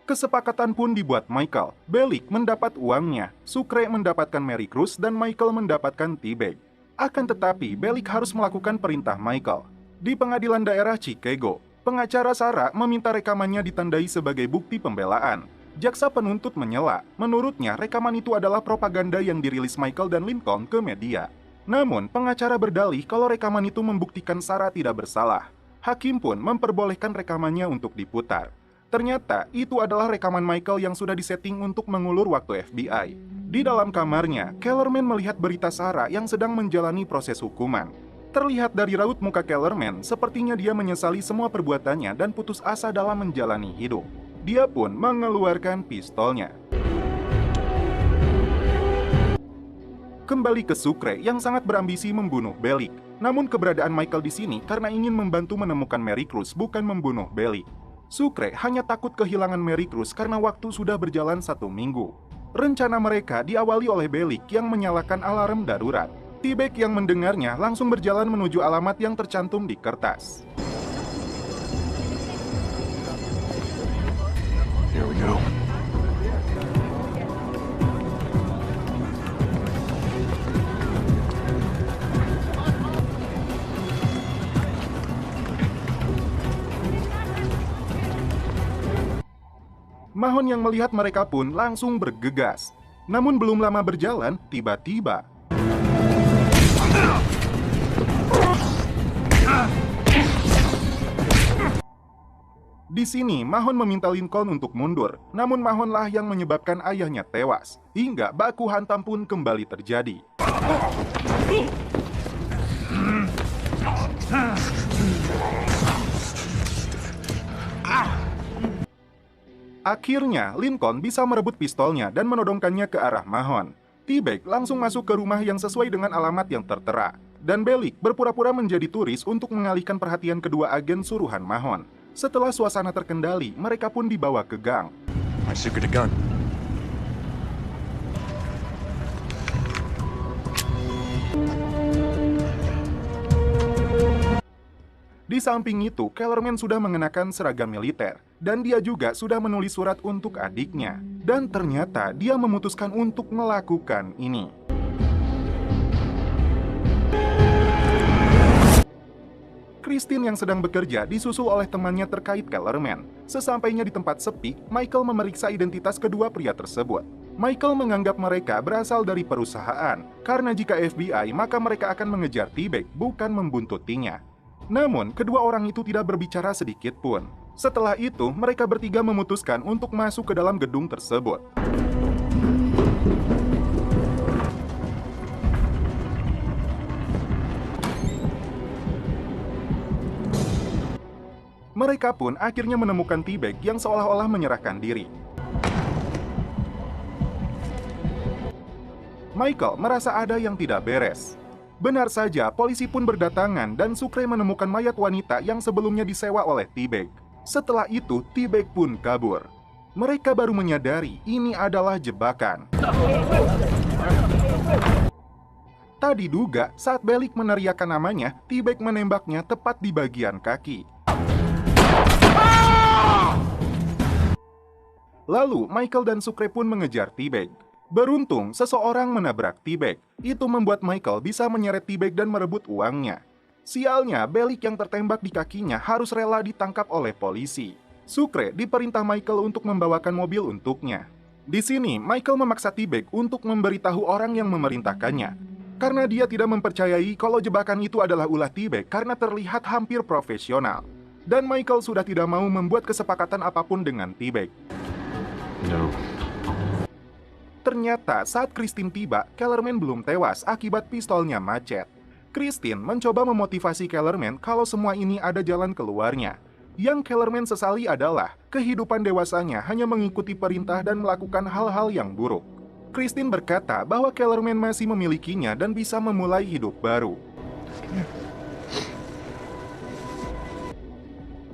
S3: Kesepakatan pun dibuat Michael. Bellic mendapat uangnya, Sucre mendapatkan Mary Cruz, dan Michael mendapatkan T-Bag. Akan tetapi, Bellic harus melakukan perintah Michael. Di pengadilan daerah Chicago, pengacara Sarah meminta rekamannya ditandai sebagai bukti pembelaan. Jaksa penuntut menyela. Menurutnya, rekaman itu adalah propaganda yang dirilis Michael dan Lincoln ke media. Namun, pengacara berdalih kalau rekaman itu membuktikan Sarah tidak bersalah. Hakim pun memperbolehkan rekamannya untuk diputar. Ternyata, itu adalah rekaman Michael yang sudah disetting untuk mengulur waktu FBI. Di dalam kamarnya, Kellerman melihat berita Sarah yang sedang menjalani proses hukuman. Terlihat dari raut muka Kellerman, sepertinya dia menyesali semua perbuatannya dan putus asa dalam menjalani hidup. Dia pun mengeluarkan pistolnya. Kembali ke Sucre yang sangat berambisi membunuh Bellic. Namun keberadaan Michael di sini karena ingin membantu menemukan Mary Cruz, bukan membunuh Bellic. Sucre hanya takut kehilangan Mary Cruz karena waktu sudah berjalan 1 minggu. Rencana mereka diawali oleh Bellic yang menyalakan alarm darurat. T-Bag yang mendengarnya langsung berjalan menuju alamat yang tercantum di kertas.
S5: Here we go.
S3: Mahon yang melihat mereka pun langsung bergegas. Namun belum lama berjalan, tiba-tiba di sini, Mahon meminta Lincoln untuk mundur. Namun Mahonlah yang menyebabkan ayahnya tewas. Hingga baku hantam pun kembali terjadi. Akhirnya, Lincoln bisa merebut pistolnya dan menodongkannya ke arah Mahon. T-Bag langsung masuk ke rumah yang sesuai dengan alamat yang tertera. Dan Bellic berpura-pura menjadi turis untuk mengalihkan perhatian kedua agen suruhan Mahon. Setelah suasana terkendali, mereka pun dibawa ke gang.
S5: My secret gun.
S3: Di samping itu, Kellerman sudah mengenakan seragam militer, dan dia juga sudah menulis surat untuk adiknya. Dan ternyata dia memutuskan untuk melakukan ini. Christine yang sedang bekerja disusul oleh temannya terkait Kellerman. Sesampainya di tempat sepi, Michael memeriksa identitas kedua pria tersebut. Michael menganggap mereka berasal dari perusahaan, karena jika FBI maka mereka akan mengejar T-Bag, bukan membuntutinya. Namun, kedua orang itu tidak berbicara sedikit pun. Setelah itu, mereka bertiga memutuskan untuk masuk ke dalam gedung tersebut. Mereka pun akhirnya menemukan T-Bag yang seolah-olah menyerahkan diri. Michael merasa ada yang tidak beres. Benar saja, polisi pun berdatangan dan Sucre menemukan mayat wanita yang sebelumnya disewa oleh T-Bag. Setelah itu, T-Bag pun kabur. Mereka baru menyadari ini adalah jebakan. Tak diduga, saat Bellick meneriakkan namanya, T-Bag menembaknya tepat di bagian kaki. Lalu, Michael dan Sucre pun mengejar T-Bag. Beruntung, seseorang menabrak T-Bag. Itu membuat Michael bisa menyeret T-Bag dan merebut uangnya. Sialnya, Bellick yang tertembak di kakinya harus rela ditangkap oleh polisi. Sucre diperintah Michael untuk membawakan mobil untuknya. Di sini, Michael memaksa T-Bag untuk memberitahu orang yang memerintahkannya. Karena dia tidak mempercayai kalau jebakan itu adalah ulah T-Bag karena terlihat hampir profesional. Dan Michael sudah tidak mau membuat kesepakatan apapun dengan T-Bag.
S5: No.
S3: Ternyata saat Christine tiba, Kellerman belum tewas akibat pistolnya macet. Christine mencoba memotivasi Kellerman kalau semua ini ada jalan keluarnya. Yang Kellerman sesali adalah kehidupan dewasanya hanya mengikuti perintah dan melakukan hal-hal yang buruk. Christine berkata bahwa Kellerman masih memilikinya dan bisa memulai hidup baru.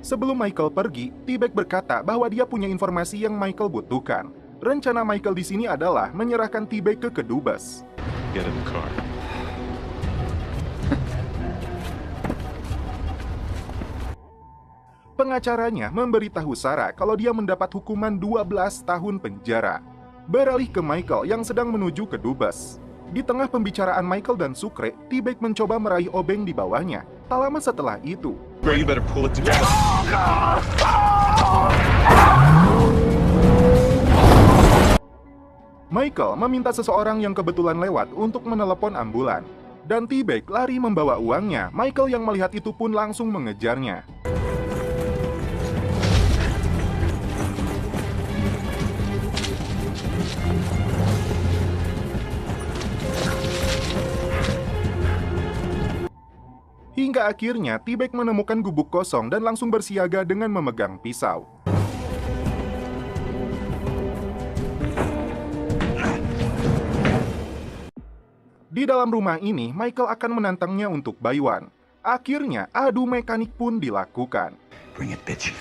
S3: Sebelum Michael pergi, T-Bag berkata bahwa dia punya informasi yang Michael butuhkan. Rencana Michael di sini adalah menyerahkan T-Bag ke kedubes.
S5: Get in the car.
S3: Pengacaranya memberitahu Sarah kalau dia mendapat hukuman 12 tahun penjara. Beralih ke Michael yang sedang menuju ke dubes. Di tengah pembicaraan Michael dan Sucre, T-Bag mencoba meraih obeng di bawahnya. Tak lama setelah itu,
S5: Bro, you better pull it together.
S3: Michael meminta seseorang yang kebetulan lewat untuk menelepon ambulan. Dan T-Bag lari membawa uangnya. Michael yang melihat itu pun langsung mengejarnya. Hingga akhirnya T-Bag menemukan gubuk kosong dan langsung bersiaga dengan memegang pisau. Di dalam rumah ini, Michael akan menantangnya untuk buy-one. Akhirnya, adu mekanik pun dilakukan.
S5: Bring it, bitch.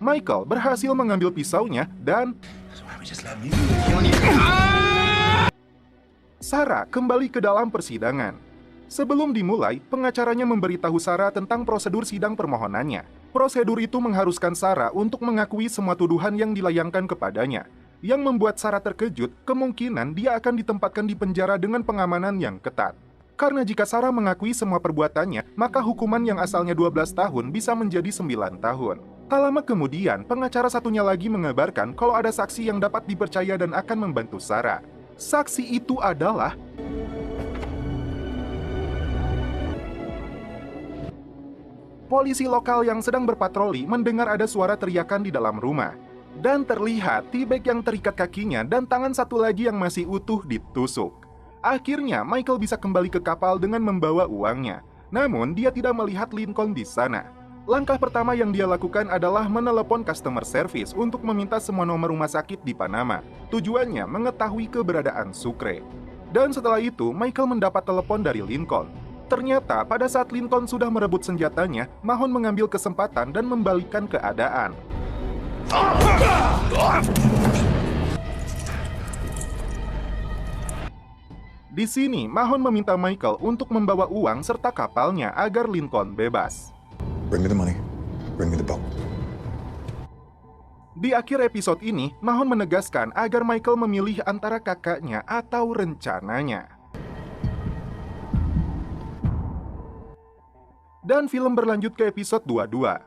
S3: Michael berhasil mengambil pisaunya dan Sarah kembali ke dalam persidangan. Sebelum dimulai, pengacaranya memberitahu Sarah tentang prosedur sidang permohonannya. Prosedur itu mengharuskan Sarah untuk mengakui semua tuduhan yang dilayangkan kepadanya. Yang membuat Sarah terkejut, kemungkinan dia akan ditempatkan di penjara dengan pengamanan yang ketat. Karena jika Sarah mengakui semua perbuatannya, maka hukuman yang asalnya 12 tahun bisa menjadi 9 tahun. Tak lama kemudian, pengacara satunya lagi mengabarkan kalau ada saksi yang dapat dipercaya dan akan membantu Sarah. Saksi itu adalah polisi lokal yang sedang berpatroli mendengar ada suara teriakan di dalam rumah. Dan terlihat T-Bag yang terikat kakinya dan tangan satu lagi yang masih utuh ditusuk. Akhirnya, Michael bisa kembali ke kapal dengan membawa uangnya. Namun, dia tidak melihat Lincoln di sana. Langkah pertama yang dia lakukan adalah menelepon customer service untuk meminta semua nomor rumah sakit di Panama. Tujuannya mengetahui keberadaan Sucre. Dan setelah itu, Michael mendapat telepon dari Lincoln. Ternyata pada saat Lincoln sudah merebut senjatanya, Mahon mengambil kesempatan dan membalikkan keadaan. Di sini, Mahon meminta Michael untuk membawa uang serta kapalnya agar Lincoln bebas.
S5: Bring me the money. Bring me the boat.
S3: Di akhir episode ini, Mahon menegaskan agar Michael memilih antara kakaknya atau rencananya. Dan film berlanjut ke episode 22.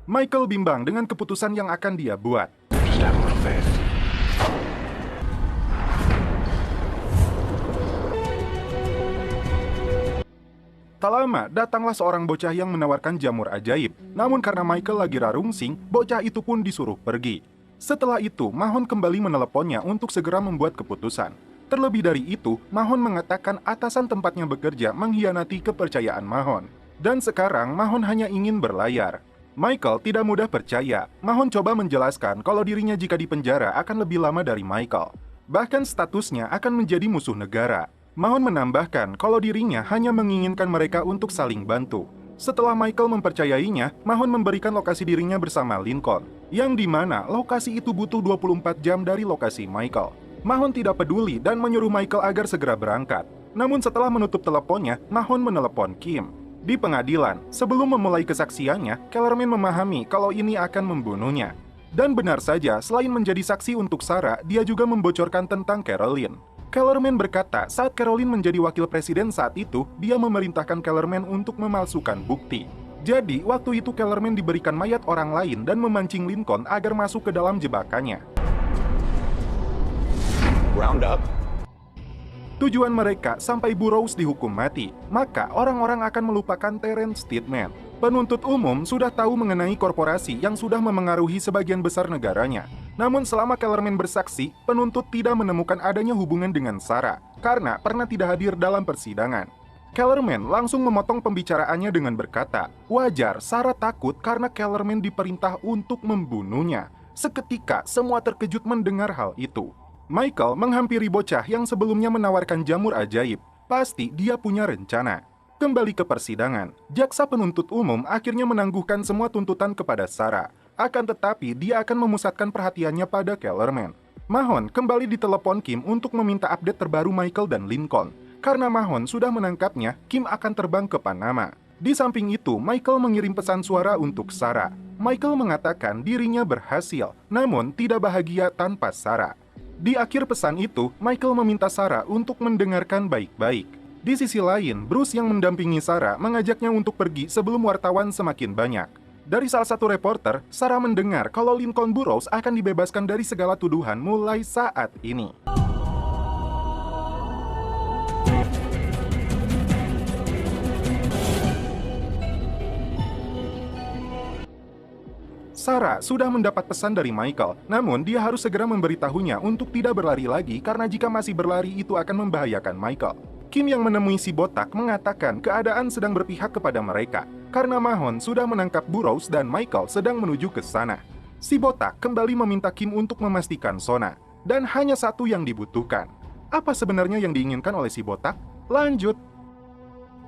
S3: Michael bimbang dengan keputusan yang akan dia buat.
S5: Just have a little faith.
S3: Tak lama, datanglah seorang bocah yang menawarkan jamur ajaib. Namun karena Michael lagi rarungsing, bocah itu pun disuruh pergi. Setelah itu, Mahon kembali meneleponnya untuk segera membuat keputusan. Terlebih dari itu, Mahon mengatakan atasan tempatnya bekerja mengkhianati kepercayaan Mahon. Dan sekarang, Mahon hanya ingin berlayar. Michael tidak mudah percaya. Mahon coba menjelaskan kalau dirinya jika dipenjara akan lebih lama dari Michael. Bahkan statusnya akan menjadi musuh negara. Mahon menambahkan kalau dirinya hanya menginginkan mereka untuk saling bantu. Setelah Michael mempercayainya, Mahon memberikan lokasi dirinya bersama Lincoln, yang dimana lokasi itu butuh 24 jam dari lokasi Michael. Mahon tidak peduli dan menyuruh Michael agar segera berangkat. Namun setelah menutup teleponnya, Mahon menelepon Kim. Di pengadilan, sebelum memulai kesaksiannya, Kellerman memahami kalau ini akan membunuhnya. Dan benar saja, selain menjadi saksi untuk Sarah, dia juga membocorkan tentang Caroline. Kellerman berkata saat Caroline menjadi wakil presiden saat itu, dia memerintahkan Kellerman untuk memalsukan bukti. Jadi, waktu itu Kellerman diberikan mayat orang lain dan memancing Lincoln agar masuk ke dalam jebakannya.
S5: Round up.
S3: Tujuan mereka sampai Burroughs dihukum mati, maka orang-orang akan melupakan Terence Steadman. Penuntut umum sudah tahu mengenai korporasi yang sudah memengaruhi sebagian besar negaranya. Namun selama Kellerman bersaksi, penuntut tidak menemukan adanya hubungan dengan Sarah, karena pernah tidak hadir dalam persidangan. Kellerman langsung memotong pembicaraannya dengan berkata, wajar Sarah takut karena Kellerman diperintah untuk membunuhnya. Seketika semua terkejut mendengar hal itu. Michael menghampiri bocah yang sebelumnya menawarkan jamur ajaib. Pasti dia punya rencana. Kembali ke persidangan, jaksa penuntut umum akhirnya menangguhkan semua tuntutan kepada Sarah. Akan tetapi, dia akan memusatkan perhatiannya pada Kellerman. Mahon kembali ditelepon Kim untuk meminta update terbaru Michael dan Lincoln. Karena Mahon sudah menangkapnya, Kim akan terbang ke Panama. Di samping itu, Michael mengirim pesan suara untuk Sarah. Michael mengatakan dirinya berhasil, namun tidak bahagia tanpa Sarah. Di akhir pesan itu, Michael meminta Sarah untuk mendengarkan baik-baik. Di sisi lain, Bruce yang mendampingi Sarah mengajaknya untuk pergi sebelum wartawan semakin banyak. Dari salah satu reporter, Sarah mendengar kalau Lincoln Burroughs akan dibebaskan dari segala tuduhan mulai saat ini. Sarah sudah mendapat pesan dari Michael, namun dia harus segera memberitahunya untuk tidak berlari lagi karena jika masih berlari itu akan membahayakan Michael. Kim yang menemui si botak mengatakan keadaan sedang berpihak kepada mereka karena Mahon sudah menangkap Burroughs dan Michael sedang menuju ke sana. Si botak kembali meminta Kim untuk memastikan Sona, dan hanya satu yang dibutuhkan. Apa sebenarnya yang diinginkan oleh si botak? Lanjut.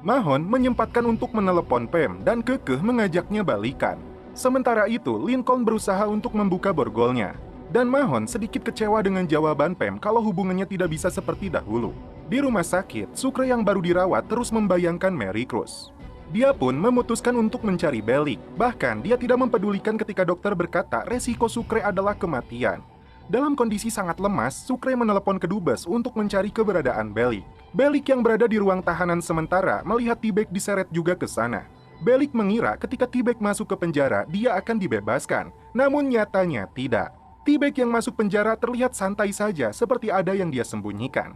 S3: Mahon menyempatkan untuk menelepon Pam dan kekeh mengajaknya balikan. Sementara itu, Lincoln berusaha untuk membuka borgolnya. Dan Mahon sedikit kecewa dengan jawaban Pam kalau hubungannya tidak bisa seperti dahulu. Di rumah sakit, Sucre yang baru dirawat terus membayangkan Mary Cruz. Dia pun memutuskan untuk mencari Bellick. Bahkan, dia tidak mempedulikan ketika dokter berkata resiko Sucre adalah kematian. Dalam kondisi sangat lemas, Sucre menelepon ke dubes untuk mencari keberadaan Bellick. Bellick yang berada di ruang tahanan sementara melihat T-Bag diseret juga ke sana. Bellick mengira ketika T-Bag masuk ke penjara, dia akan dibebaskan. Namun nyatanya tidak. T-Bag yang masuk penjara terlihat santai saja, seperti ada yang dia sembunyikan.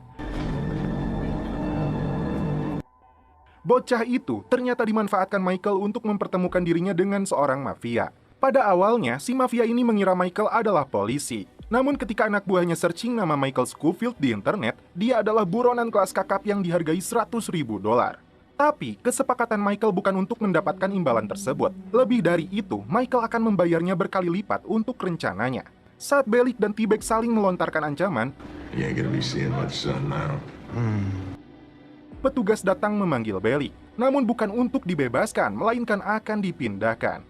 S3: Bocah itu ternyata dimanfaatkan Michael untuk mempertemukan dirinya dengan seorang mafia. Pada awalnya, si mafia ini mengira Michael adalah polisi. Namun ketika anak buahnya searching nama Michael Scofield di internet, dia adalah buronan kelas kakap yang dihargai $100.000. Tapi, kesepakatan Michael bukan untuk mendapatkan imbalan tersebut. Lebih dari itu, Michael akan membayarnya berkali lipat untuk rencananya. Saat Bellick dan T-Bag saling melontarkan ancaman, petugas datang memanggil Bellick. Namun bukan untuk dibebaskan, melainkan akan dipindahkan.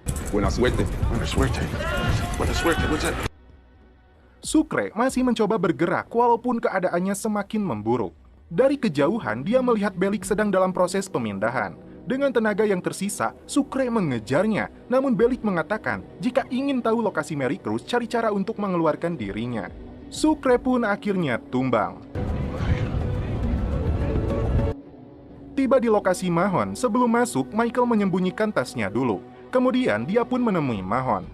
S3: Sucre masih mencoba bergerak walaupun keadaannya semakin memburuk. Dari kejauhan, dia melihat Bellic sedang dalam proses pemindahan. Dengan tenaga yang tersisa, Sucre mengejarnya. Namun Bellic mengatakan, jika ingin tahu lokasi Mary Cruz, cari cara untuk mengeluarkan dirinya. Sucre pun akhirnya tumbang. Tiba di lokasi Mahon, sebelum masuk, Michael menyembunyikan tasnya dulu. Kemudian dia pun menemui Mahon.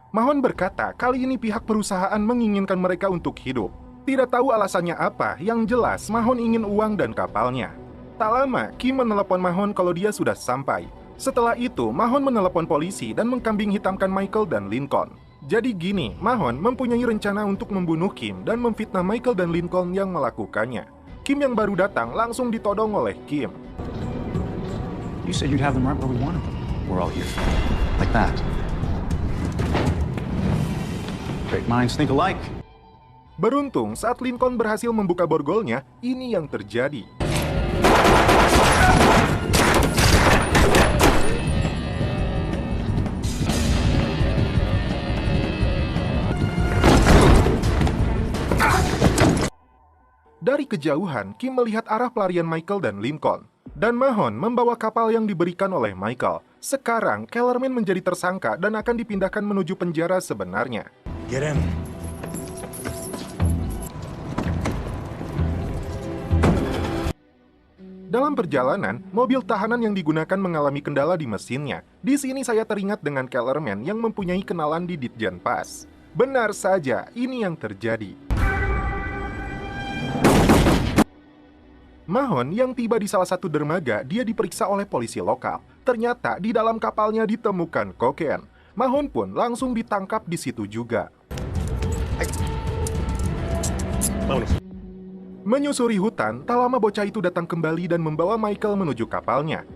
S3: Mahon berkata, kali ini pihak perusahaan menginginkan mereka untuk hidup. Tidak tahu alasannya apa, yang jelas Mahon ingin uang dan kapalnya. Tak lama, Kim menelepon Mahon kalau dia sudah sampai. Setelah itu, Mahon menelepon polisi dan mengkambing hitamkan Michael dan Lincoln. Jadi gini, Mahon mempunyai rencana untuk membunuh Kim dan memfitnah Michael dan Lincoln yang melakukannya. Kim yang baru datang langsung ditodong oleh Kim.
S5: You said you'd have them right where we wanted them. We're all here. Like that. Great minds think alike.
S3: Beruntung, saat Lincoln berhasil membuka borgolnya, ini yang terjadi. Dari kejauhan, Kim melihat arah pelarian Michael dan Lincoln. Dan Mahon membawa kapal yang diberikan oleh Michael. Sekarang, Kellerman menjadi tersangka dan akan dipindahkan menuju penjara sebenarnya.
S5: Get in.
S3: Dalam perjalanan, mobil tahanan yang digunakan mengalami kendala di mesinnya. Di sini saya teringat dengan Kellerman yang mempunyai kenalan di Ditjen Pas. Benar saja, ini yang terjadi. Mahon yang tiba di salah satu dermaga, dia diperiksa oleh polisi lokal. Ternyata di dalam kapalnya ditemukan kokain. Mahon pun langsung ditangkap di situ juga. Menyusuri hutan, tak lama bocah itu datang kembali dan membawa Michael menuju kapalnya.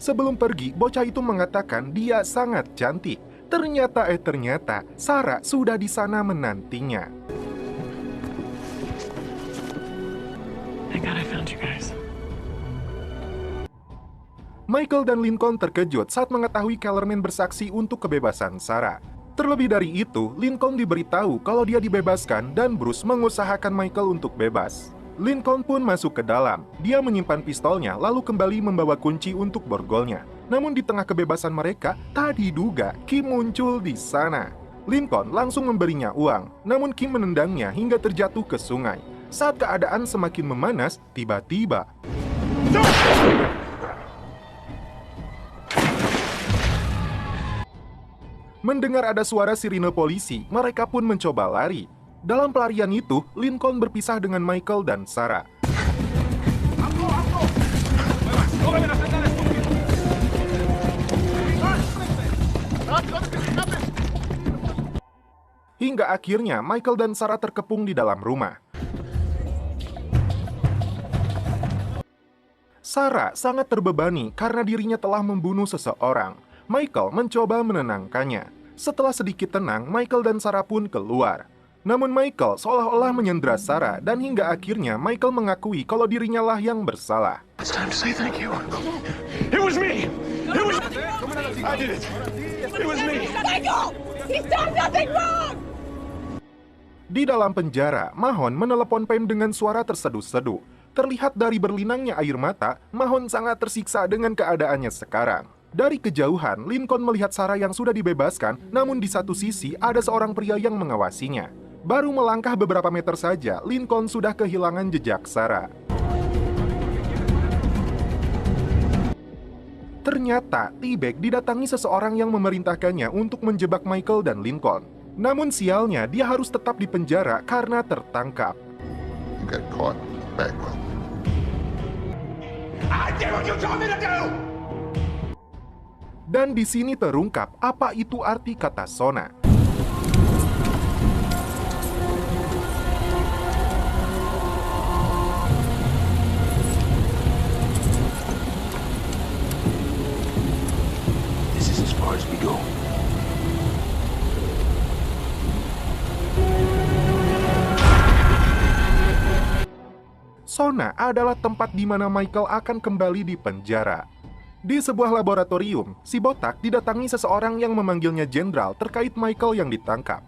S3: Sebelum pergi, bocah itu mengatakan dia sangat cantik. Ternyata, Sarah sudah di sana menantinya.
S9: Thank God I found you guys.
S3: Michael dan Lincoln terkejut saat mengetahui Kellerman bersaksi untuk kebebasan Sarah. Terlebih dari itu, Lincoln diberitahu kalau dia dibebaskan dan Bruce mengusahakan Michael untuk bebas. Lincoln pun masuk ke dalam. Dia menyimpan pistolnya lalu kembali membawa kunci untuk borgolnya. Namun di tengah kebebasan mereka, tak diduga Kim muncul di sana. Lincoln langsung memberinya uang, namun Kim menendangnya hingga terjatuh ke sungai. Saat keadaan semakin memanas, tiba-tiba mendengar ada suara sirine polisi, mereka pun mencoba lari. Dalam pelarian itu, Lincoln berpisah dengan Michael dan Sarah. Hingga akhirnya Michael dan Sarah terkepung di dalam rumah. Sarah sangat terbebani karena dirinya telah membunuh seseorang. Michael mencoba menenangkannya. Setelah sedikit tenang, Michael dan Sarah pun keluar. Namun Michael seolah-olah menyandera Sarah dan hingga akhirnya Michael mengakui kalau dirinya lah yang bersalah.
S5: It's time to say thank you. It was me. It was I did it. It was me.
S6: He's done nothing wrong!
S3: Di dalam penjara, Mahon menelepon Pam dengan suara terseduh-seduh. Terlihat dari berlinangnya air mata, Mahon sangat tersiksa dengan keadaannya sekarang. Dari kejauhan, Lincoln melihat Sarah yang sudah dibebaskan, namun di satu sisi ada seorang pria yang mengawasinya. Baru melangkah beberapa meter saja, Lincoln sudah kehilangan jejak Sarah. Ternyata, T-Bag didatangi seseorang yang memerintahkannya untuk menjebak Michael dan Lincoln. Namun sialnya, dia harus tetap di penjara karena tertangkap.
S1: You got caught. Bagwell.
S4: I did what you told me to do!
S3: Dan di sini terungkap apa itu arti kata Sona.
S5: This is as far as we go.
S3: Sona adalah tempat di mana Michael akan kembali di penjara. Di sebuah laboratorium, si botak didatangi seseorang yang memanggilnya jenderal terkait Michael yang ditangkap.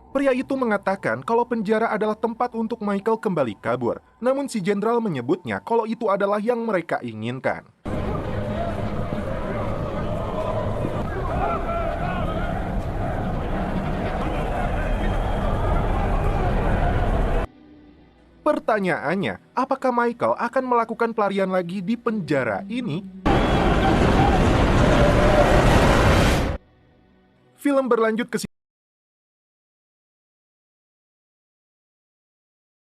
S3: Pria itu mengatakan kalau penjara adalah tempat untuk Michael kembali kabur. Namun si jenderal menyebutnya kalau itu adalah yang mereka inginkan. Pertanyaannya, apakah Michael akan melakukan pelarian lagi di penjara ini? Film berlanjut ke